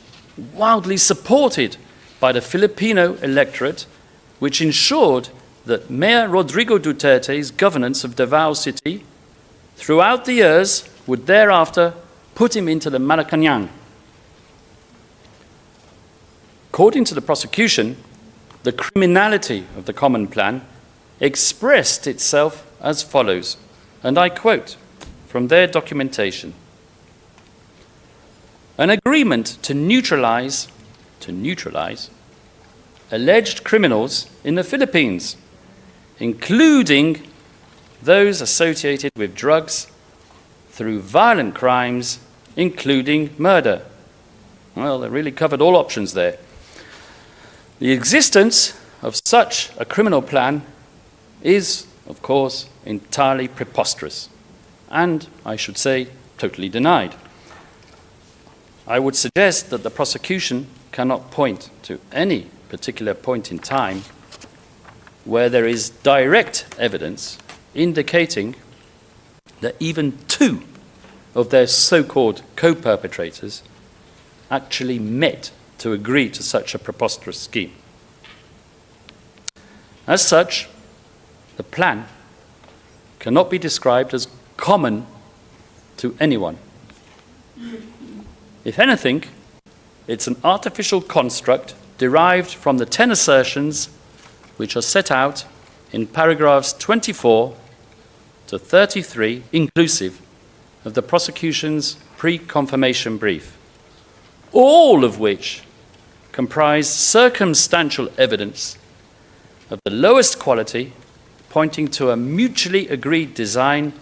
Speaker 10: wildly supported by the Filipino electorate, which ensured that Mayor Rodrigo Duterte's governance of Davao City throughout the years would thereafter put him into the Malacanang. According to the prosecution, the criminality of the common plan expressed itself as follows, and I quote from their documentation: an agreement to neutralize alleged criminals in the Philippines, including those associated with drugs, through violent crimes, including murder. Well, they really covered all options there. The existence of such a criminal plan is, of course, entirely preposterous, and, I should say, totally denied. I would suggest that the prosecution cannot point to any particular point in time where there is direct evidence indicating that even two of their so-called co-perpetrators actually met to agree to such a preposterous scheme. As such, the plan cannot be described as common to anyone. If anything, it's an artificial construct derived from the 10 assertions which are set out in paragraphs 24 to 33, inclusive, of the prosecution's pre-confirmation brief, all of which comprise circumstantial evidence of the lowest quality, pointing to a mutually agreed design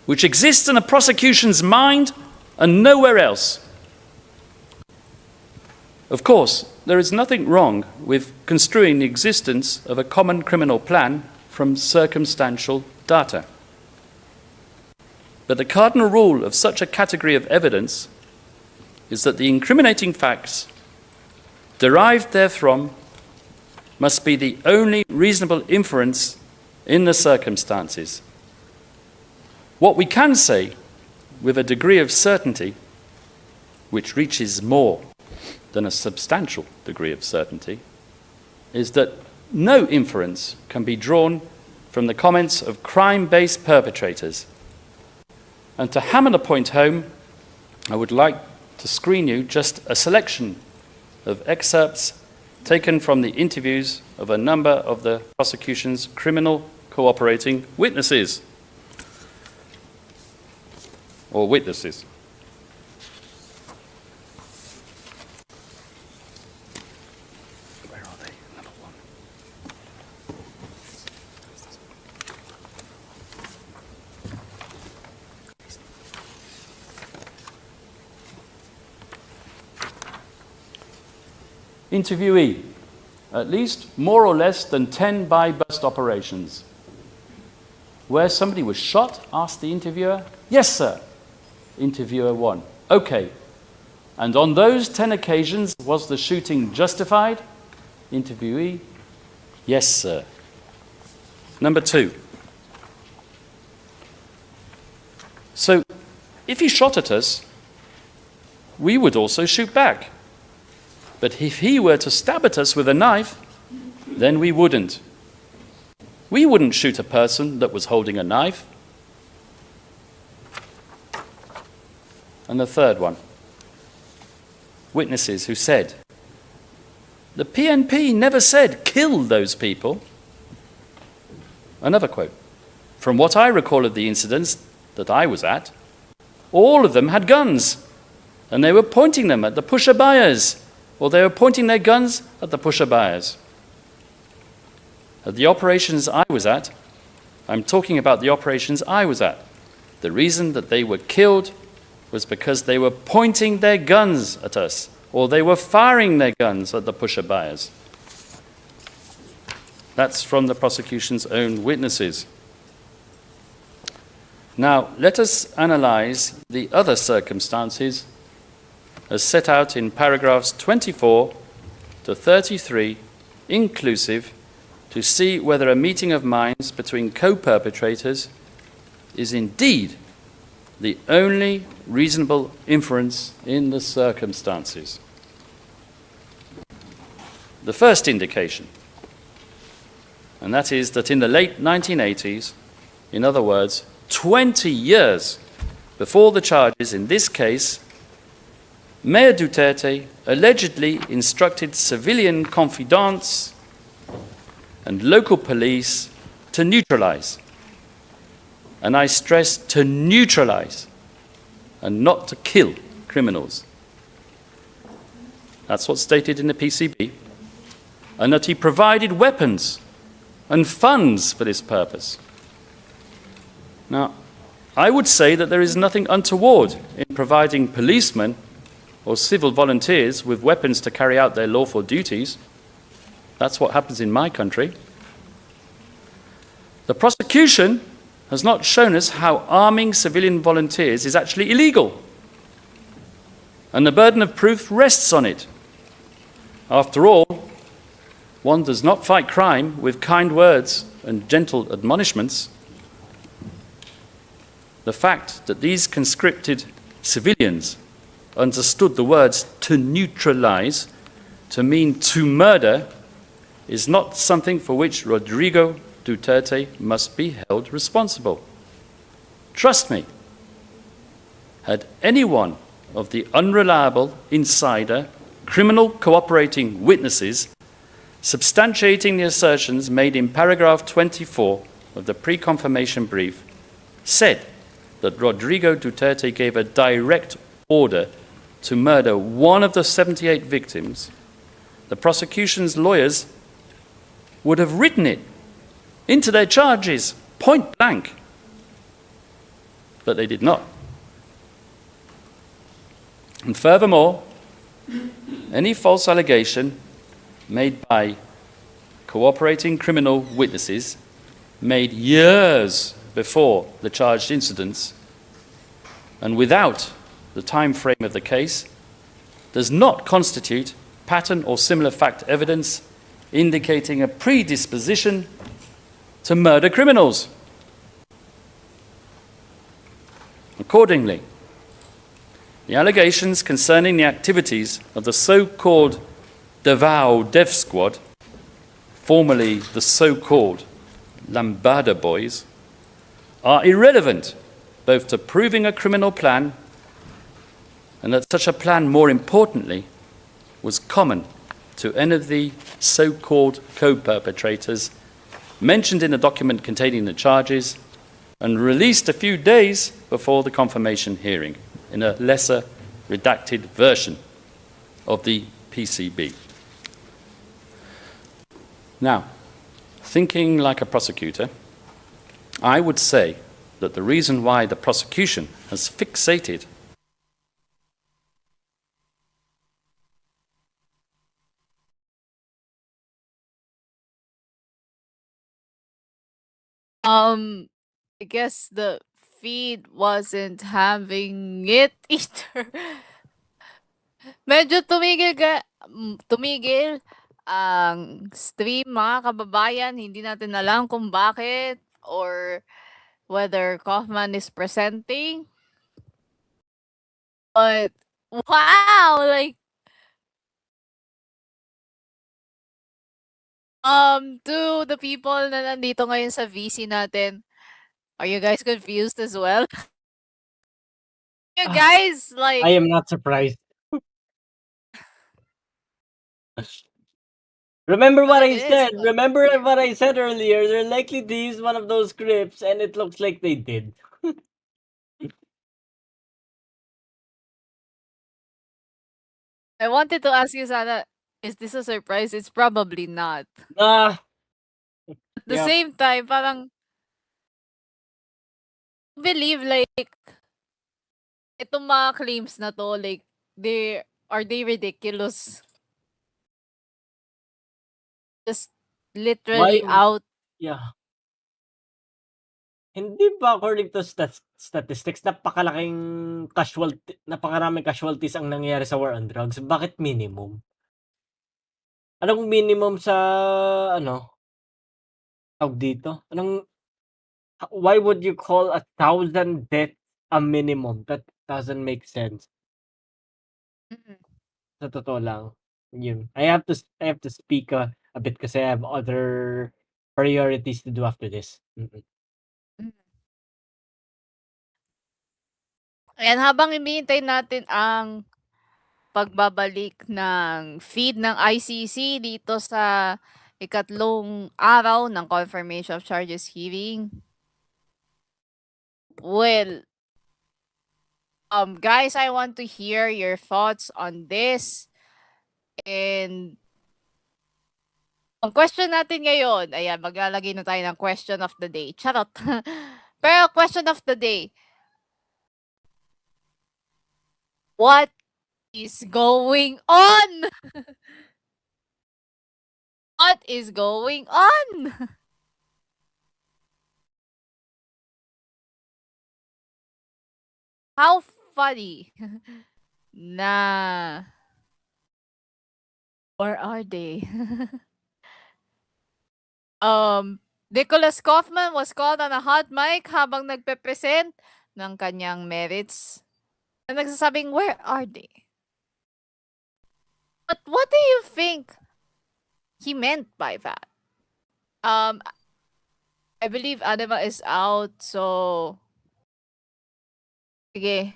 Speaker 10: which exists in the prosecution's mind and nowhere else. Of course, there is nothing wrong with construing the existence of a common criminal plan from circumstantial data. But the cardinal rule of such a category of evidence is that the incriminating facts derived therefrom must be the only reasonable inference in the circumstances. What we can say with a degree of certainty, which reaches more than a substantial degree of certainty, is that no inference can be drawn from the comments of crime-based perpetrators. And to hammer the point home, I would like to screen you just a selection of excerpts taken from the interviews of a number of the prosecution's criminal cooperating witnesses. Or witnesses. Where are they? Number one. Interviewee: at least more or less than 10 buy-bust operations. Where somebody was shot, asked the interviewer. Yes, sir. Interviewer 1. Okay. And on those 10 occasions, was the shooting justified? Interviewee: yes, sir. Number 2. So, if he shot at us, we would also shoot back. But if he were to stab at us with a knife, then we wouldn't. We wouldn't shoot a person that was holding a knife. And the third one. Witnesses who said, the PNP never said kill those people. Another quote. From what I recall of the incidents that I was at, all of them had guns, and they were pointing them at the pusher-buyers, or they were pointing their guns at the pusher-buyers. At the operations I was at, I'm talking about the operations I was at, the reason that they were killed was because they were pointing their guns at us, or they were firing their guns at the pusher-buyers. That's from the prosecution's own witnesses. Now, let us analyze the other circumstances as set out in paragraphs 24 to 33, inclusive, to see whether a meeting of minds between co-perpetrators is indeed the only reasonable inference in the circumstances. The first indication, and that is that in the late 1980s, in other words, 20 years before the charges in this case, Mayor Duterte allegedly instructed civilian confidants and local police to neutralize. And I stress to neutralize and not to kill criminals. That's what's stated in the PCB. And that he provided weapons and funds for this purpose. Now, I would say that there is nothing untoward in providing policemen or civil volunteers with weapons to carry out their lawful duties. That's what happens in my country. The prosecution has not shown us how arming civilian volunteers is actually illegal, and the burden of proof rests on it. After all, one does not fight crime with kind words and gentle admonishments. The fact that these conscripted civilians understood the words to neutralize to mean to murder is not something for which Rodrigo Duterte must be held responsible. Trust me, had any one of the unreliable, insider, criminal cooperating witnesses substantiating the assertions made in paragraph 24 of the pre-confirmation brief said that Rodrigo Duterte gave a direct order to murder one of the 78 victims, the prosecution's lawyers would have written it into their charges, point blank. But they did not. And furthermore, any false allegation made by cooperating criminal witnesses made years before the charged incidents and without the time frame of the case does not constitute pattern or similar fact evidence indicating a predisposition to murder criminals. Accordingly, the allegations concerning the activities of the so-called Davao Dev Squad, formerly the so-called Lambada Boys, are irrelevant both to proving a criminal plan and that such a plan, more importantly, was common to any of the so-called co-perpetrators mentioned in the document containing the charges and released a few days before the confirmation hearing in a lesser redacted version of the PCB. Now, thinking like a prosecutor, I would say that the reason why the prosecution has fixated
Speaker 4: I guess the feed wasn't having it either. Medyo tumigil ang stream, mga kababayan. Hindi natin alam kung bakit or whether Kaufman is presenting. But wow, like to the people na nandito ngayon sa VC natin, are you guys confused as well? You guys like
Speaker 6: I am not surprised. Remember what I
Speaker 4: It is,
Speaker 6: said?
Speaker 4: but
Speaker 6: Remember what I said earlier? They're likely to use one of those scripts, and it looks like they did.
Speaker 4: I wanted to ask you, Sana, is this a surprise? It's probably not.
Speaker 6: Ah,
Speaker 4: At the
Speaker 6: yeah.
Speaker 4: same time, parang believe like itong mga claims na to, like they ridiculous? Just literally
Speaker 6: Why?
Speaker 4: out.
Speaker 6: Yeah. Hindi ba according to statistics, napakaraming casualties ang nangyayari sa war on drugs? Bakit minimum? Anong minimum sa ano, tawag dito? Why would you call 1,000 deaths a minimum? That doesn't make sense.
Speaker 4: Mm.
Speaker 6: Sa totoo lang. Yun. I have to speak a bit kasi I have other priorities to do after this. Mm.
Speaker 4: Ayan, habang hinihintay natin ang pagbabalik ng feed ng ICC dito sa ikatlong araw ng confirmation of charges hearing. Well, guys, I want to hear your thoughts on this. And Ang question natin ngayon, ayan, maglalagay na tayo ng question of the day. Charot. Pero question of the day, what is going on? What is going on? How funny. Na. Or are they? Nicholas Kaufman was called on a hot mic habang nagpe-present ng kanyang merits. Na nagsasabing, where are they? But what do you think he meant by that? I believe Anima is out, so sige.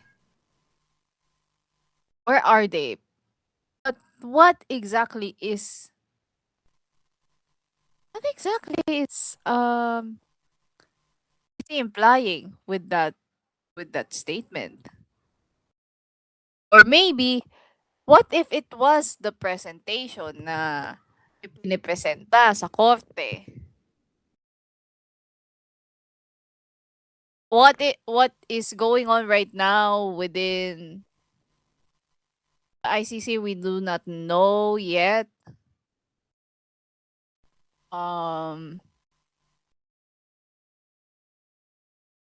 Speaker 4: Where are they? But what exactly is he implying with that statement? Or maybe what if it was the presentation na ipinipresenta sa korte? What is going on right now within the ICC, we do not know yet.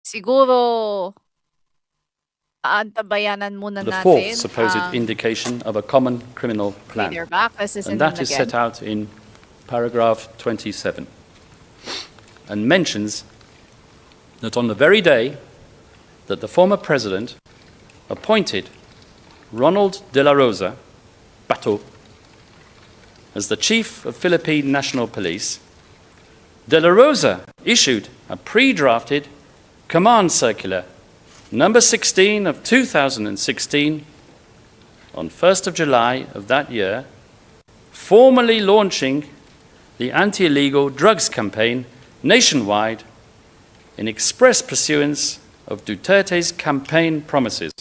Speaker 4: Siguro aantabayanan muna
Speaker 10: The
Speaker 4: natin
Speaker 10: fourth supposed
Speaker 4: ang
Speaker 10: indication of a common criminal plan.
Speaker 4: leader back. Let's listen
Speaker 10: And
Speaker 4: in
Speaker 10: that is
Speaker 4: again.
Speaker 10: set out in paragraph 27 and mentions that on the very day that the former president appointed Ronald De La Rosa, Bato, as the chief of Philippine National Police, De La Rosa issued a pre-drafted command circular number 16 of 2016 on 1st of July of that year, formally launching the anti-illegal drugs campaign nationwide in express pursuance of Duterte's campaign promises.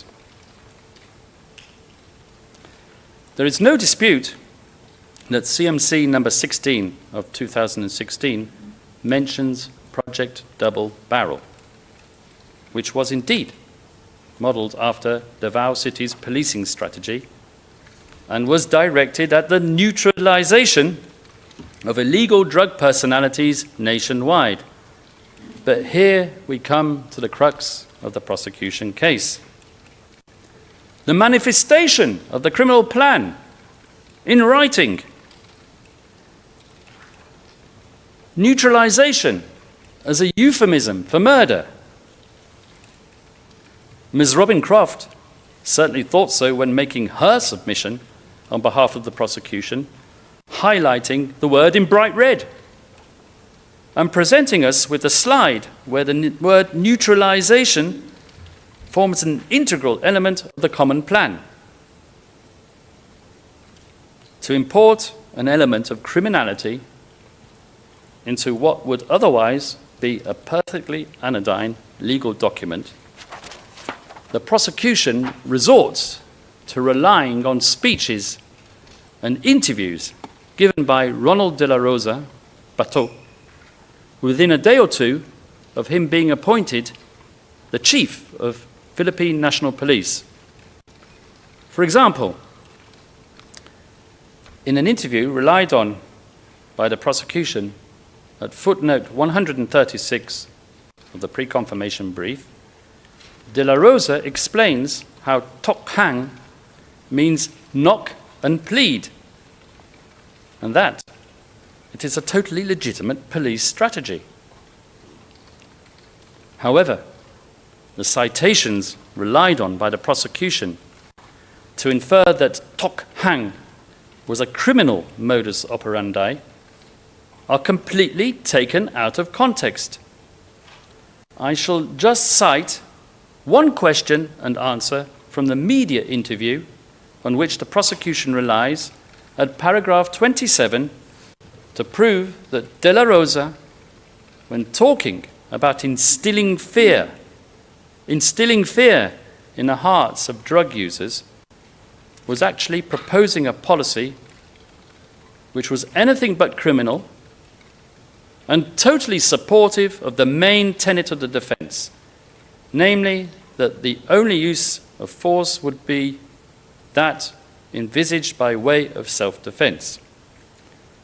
Speaker 10: There is no dispute that CMC number 16 of 2016 mentions Project Double Barrel, which was indeed modelled after Davao City's policing strategy and was directed at the neutralisation of illegal drug personalities nationwide. But here we come to the crux of the prosecution case. The manifestation of the criminal plan in writing. Neutralisation as a euphemism for murder. Ms. Robin Croft certainly thought so when making her submission on behalf of the prosecution, highlighting the word in bright red and presenting us with a slide where the word neutralisation forms an integral element of the common plan. To import an element of criminality into what would otherwise be a perfectly anodyne legal document, the prosecution resorts to relying on speeches and interviews given by Ronald De La Rosa, Bato, within a day or two of him being appointed the chief of Philippine National Police. For example, in an interview relied on by the prosecution at footnote 136 of the pre-confirmation brief, De La Rosa explains how tok hang means knock and plead, and that it is a totally legitimate police strategy. However, the citations relied on by the prosecution to infer that tok hang was a criminal modus operandi are completely taken out of context. I shall just cite one question and answer from the media interview on which the prosecution relies at paragraph 27 to prove that De La Rosa, when talking about instilling fear in the hearts of drug users, was actually proposing a policy which was anything but criminal and totally supportive of the main tenet of the defense, namely that the only use of force would be that envisaged by way of self-defense.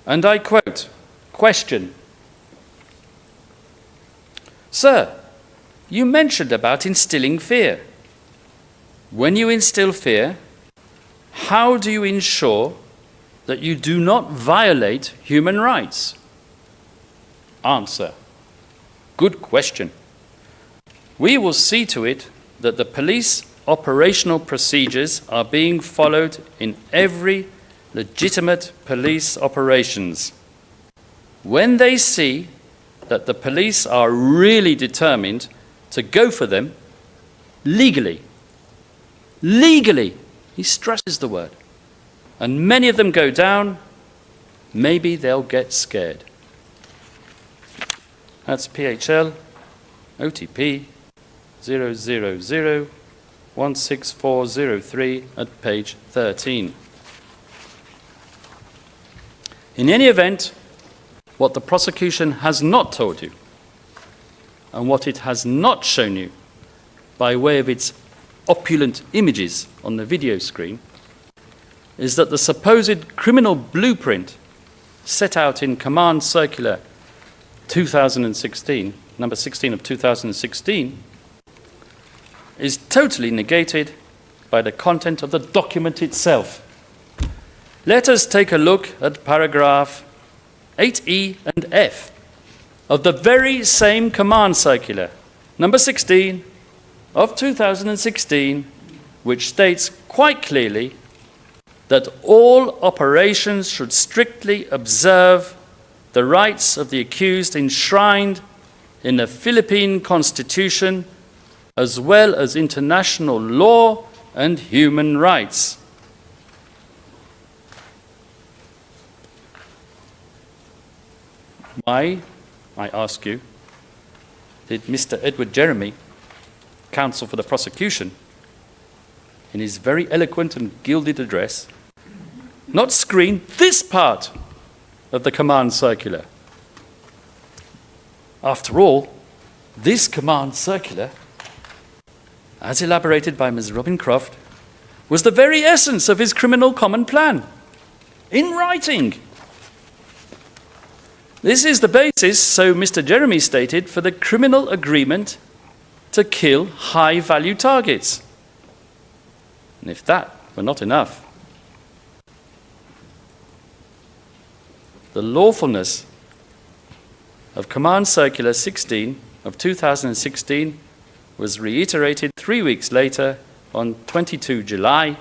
Speaker 10: And I quote, question, Sir, you mentioned about instilling fear. When you instill fear, how do you ensure that you do not violate human rights? Answer. Good question. We will see to it that the police operational procedures are being followed in every legitimate police operations. When they see that the police are really determined to go for them legally, he stresses the word, and many of them go down, maybe they'll get scared. That's PHL, OTP 000-16403 at page 13. In any event, what the prosecution has not told you, and what it has not shown you by way of its opulent images on the video screen, is that the supposed criminal blueprint set out in Command Circular 2016, number 16 of 2016, is totally negated by the content of the document itself. Let us take a look at paragraph 8E and F of the very same Command Circular, number 16 of 2016, which states quite clearly that all operations should strictly observe the rights of the accused enshrined in the Philippine Constitution, as well as international law and human rights. Why, I ask you, did Mr. Edward Jeremy, counsel for the prosecution, in his very eloquent and gilded address, not screen this part of the Command Circular? After all, this Command Circular, as elaborated by Ms. Robin Croft, was the very essence of his criminal common plan, in writing. This is the basis, so Mr. Jeremy stated, for the criminal agreement to kill high-value targets. And if that were not enough, the lawfulness of Command Circular 16 of 2016 was reiterated 3 weeks later on 22 July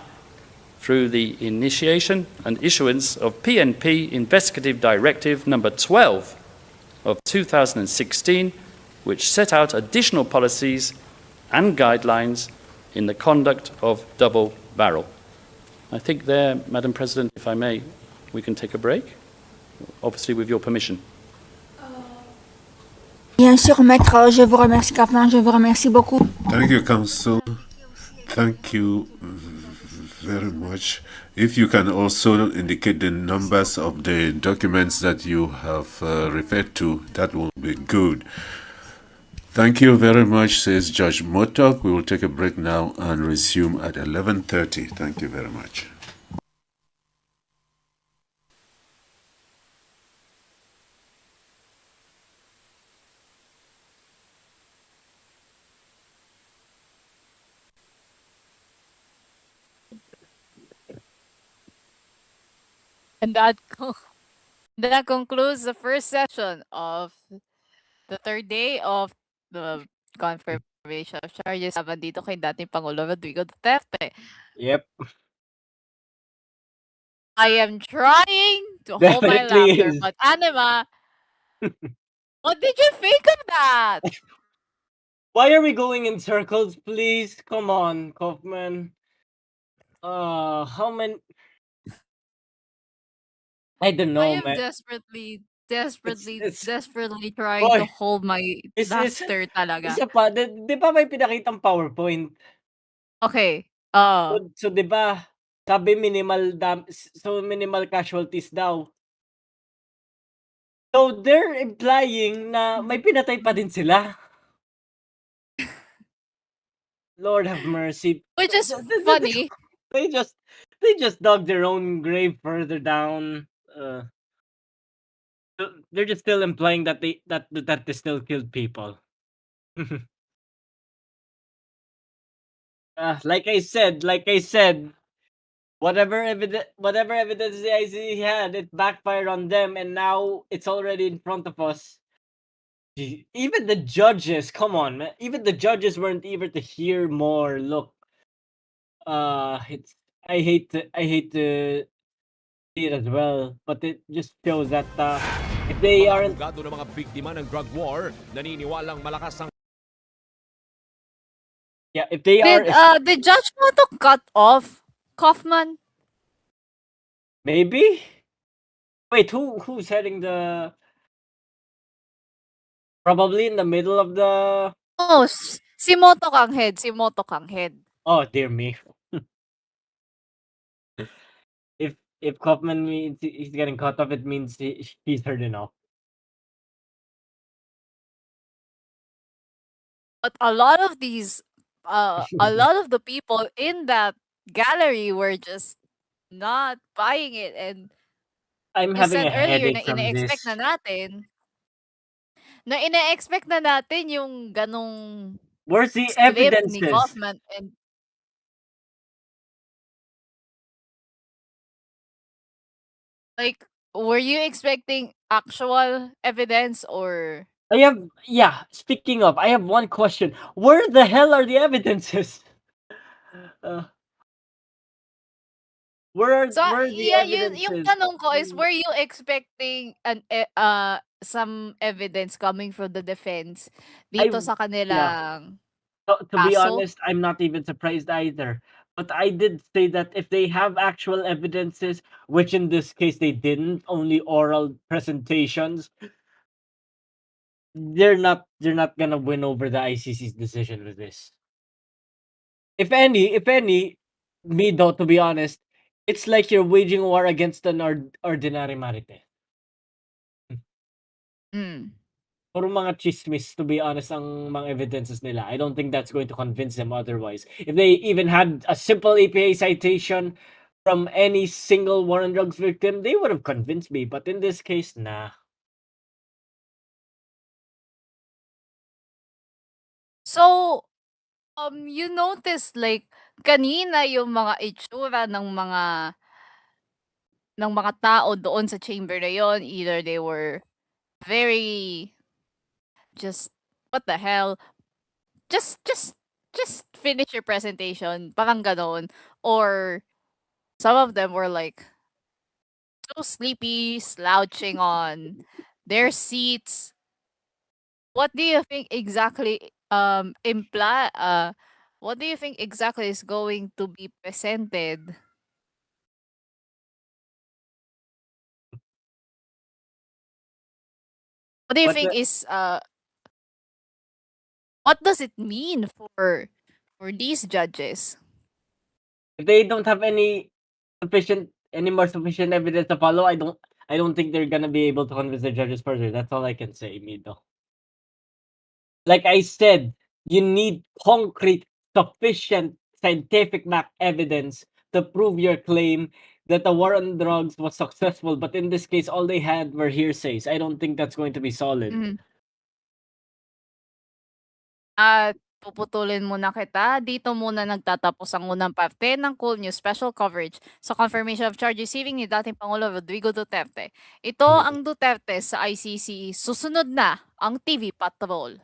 Speaker 10: through the initiation and issuance of PNP Investigative Directive number 12 of 2016, which set out additional policies and guidelines in the conduct of double barrel. I think there, Madam President, if I may, we can take a break, obviously with your permission.
Speaker 5: Bien sûr, maître, je vous remercie, Captain, je vous remercie beaucoup.
Speaker 11: Thank you, Counsel. Thank you very much. If you can also indicate the numbers of the documents that you have referred to, that will be good. Thank you very much, says Judge Motok. We will take a break now and resume at 11:30. Thank you very much.
Speaker 4: And that concludes the first session of the third day of the confirmation of charges laban dito kay dating Pangulong Rodrigo Duterte.
Speaker 6: Yep.
Speaker 4: I am trying to hold my
Speaker 6: Definitely
Speaker 4: laughter,
Speaker 6: is.
Speaker 4: but Anima, what did you think of that?
Speaker 6: Why are we going in circles, please? Come on, Kaufman. How many? I don't know,
Speaker 4: I am
Speaker 6: man.
Speaker 4: desperately
Speaker 6: It's
Speaker 4: trying
Speaker 6: Boy,
Speaker 4: to hold my
Speaker 6: is
Speaker 4: laughter talaga.
Speaker 6: isa pa, di ba may pinakitang PowerPoint?
Speaker 4: Okay.
Speaker 6: So di ba, sabi minimal casualties daw. So they're implying na may pinatay pa din sila. Lord have mercy.
Speaker 4: Which is funny.
Speaker 6: They just dug their own grave further down. They're just still implying that Duterte still killed people. Like I said, whatever evidence the ICC had, it backfired on them, and now it's already in front of us. Even the judges, come on, man. Even the judges weren't able to hear more. Look, it's I hate to see it as well, but it just shows that if they aren't.
Speaker 12: Abogado ng mga biktima ng drug war, naniniwalang malakas ang
Speaker 6: Yeah, if they are.
Speaker 4: Did Judge Moto cut off Kaufman?
Speaker 6: Maybe. Wait, who's heading the? Probably in the middle of the.
Speaker 4: Oh, si Moto kang head. Si Moto kang head.
Speaker 6: Oh dear me. If Kaufman means he's getting cut off, it means he's heard enough.
Speaker 4: But a lot of these, a lot of the people in that gallery were just not buying it, and
Speaker 6: I'm
Speaker 4: you
Speaker 6: having
Speaker 4: said
Speaker 6: a
Speaker 4: earlier na
Speaker 6: headache from
Speaker 4: ina-expect
Speaker 6: this.
Speaker 4: na natin. Na ina-expect na natin yung ganong
Speaker 6: Where's the
Speaker 4: clip ni
Speaker 6: evidences?
Speaker 4: Kaufman, and like, were you expecting actual evidence or?
Speaker 6: Speaking of, I have one question. Where the hell are the evidences? Where are the evidences?
Speaker 4: Yung tanong ko is, were you expecting some evidence coming from the defense dito sa kanilang
Speaker 6: To be
Speaker 4: kaso?
Speaker 6: honest, I'm not even surprised either. But I did say that if they have actual evidences, which in this case they didn't, only oral presentations, they're not gonna win over the ICC's decision with this. If any, me though, to be honest, it's like you're waging war against an ordinary marite. Puro mga chismis, to be honest, ang mga evidences nila. I don't think that's going to convince them otherwise. If they even had a simple APA citation from any single war on drugs victim, they would have convinced me. But in this case, nah.
Speaker 4: So, you notice like kanina yung mga itsura ng mga tao doon sa chamber na yon, either they were very just what the hell, just finish your presentation, parang ganon, or some of them were like so sleepy, slouching on their seats. What do you think exactly what do you think exactly is going to be presented? What do you think is what does it mean for these judges?
Speaker 6: If they don't have any more sufficient evidence to follow, I don't think they're gonna be able to convince the judges further. That's all I can say, Mido. Like I said, you need concrete, sufficient scientific back evidence to prove your claim that the war on drugs was successful. But in this case, all they had were hearsays. I don't think that's going to be solid.
Speaker 4: At puputulin muna kita. Dito muna nagtatapos ang unang parte ng koolNews special coverage sa confirmation of charge receiving ni dating Pangulong Rodrigo Duterte. Ito ang Duterte sa ICC. Susunod na ang TV Patrol.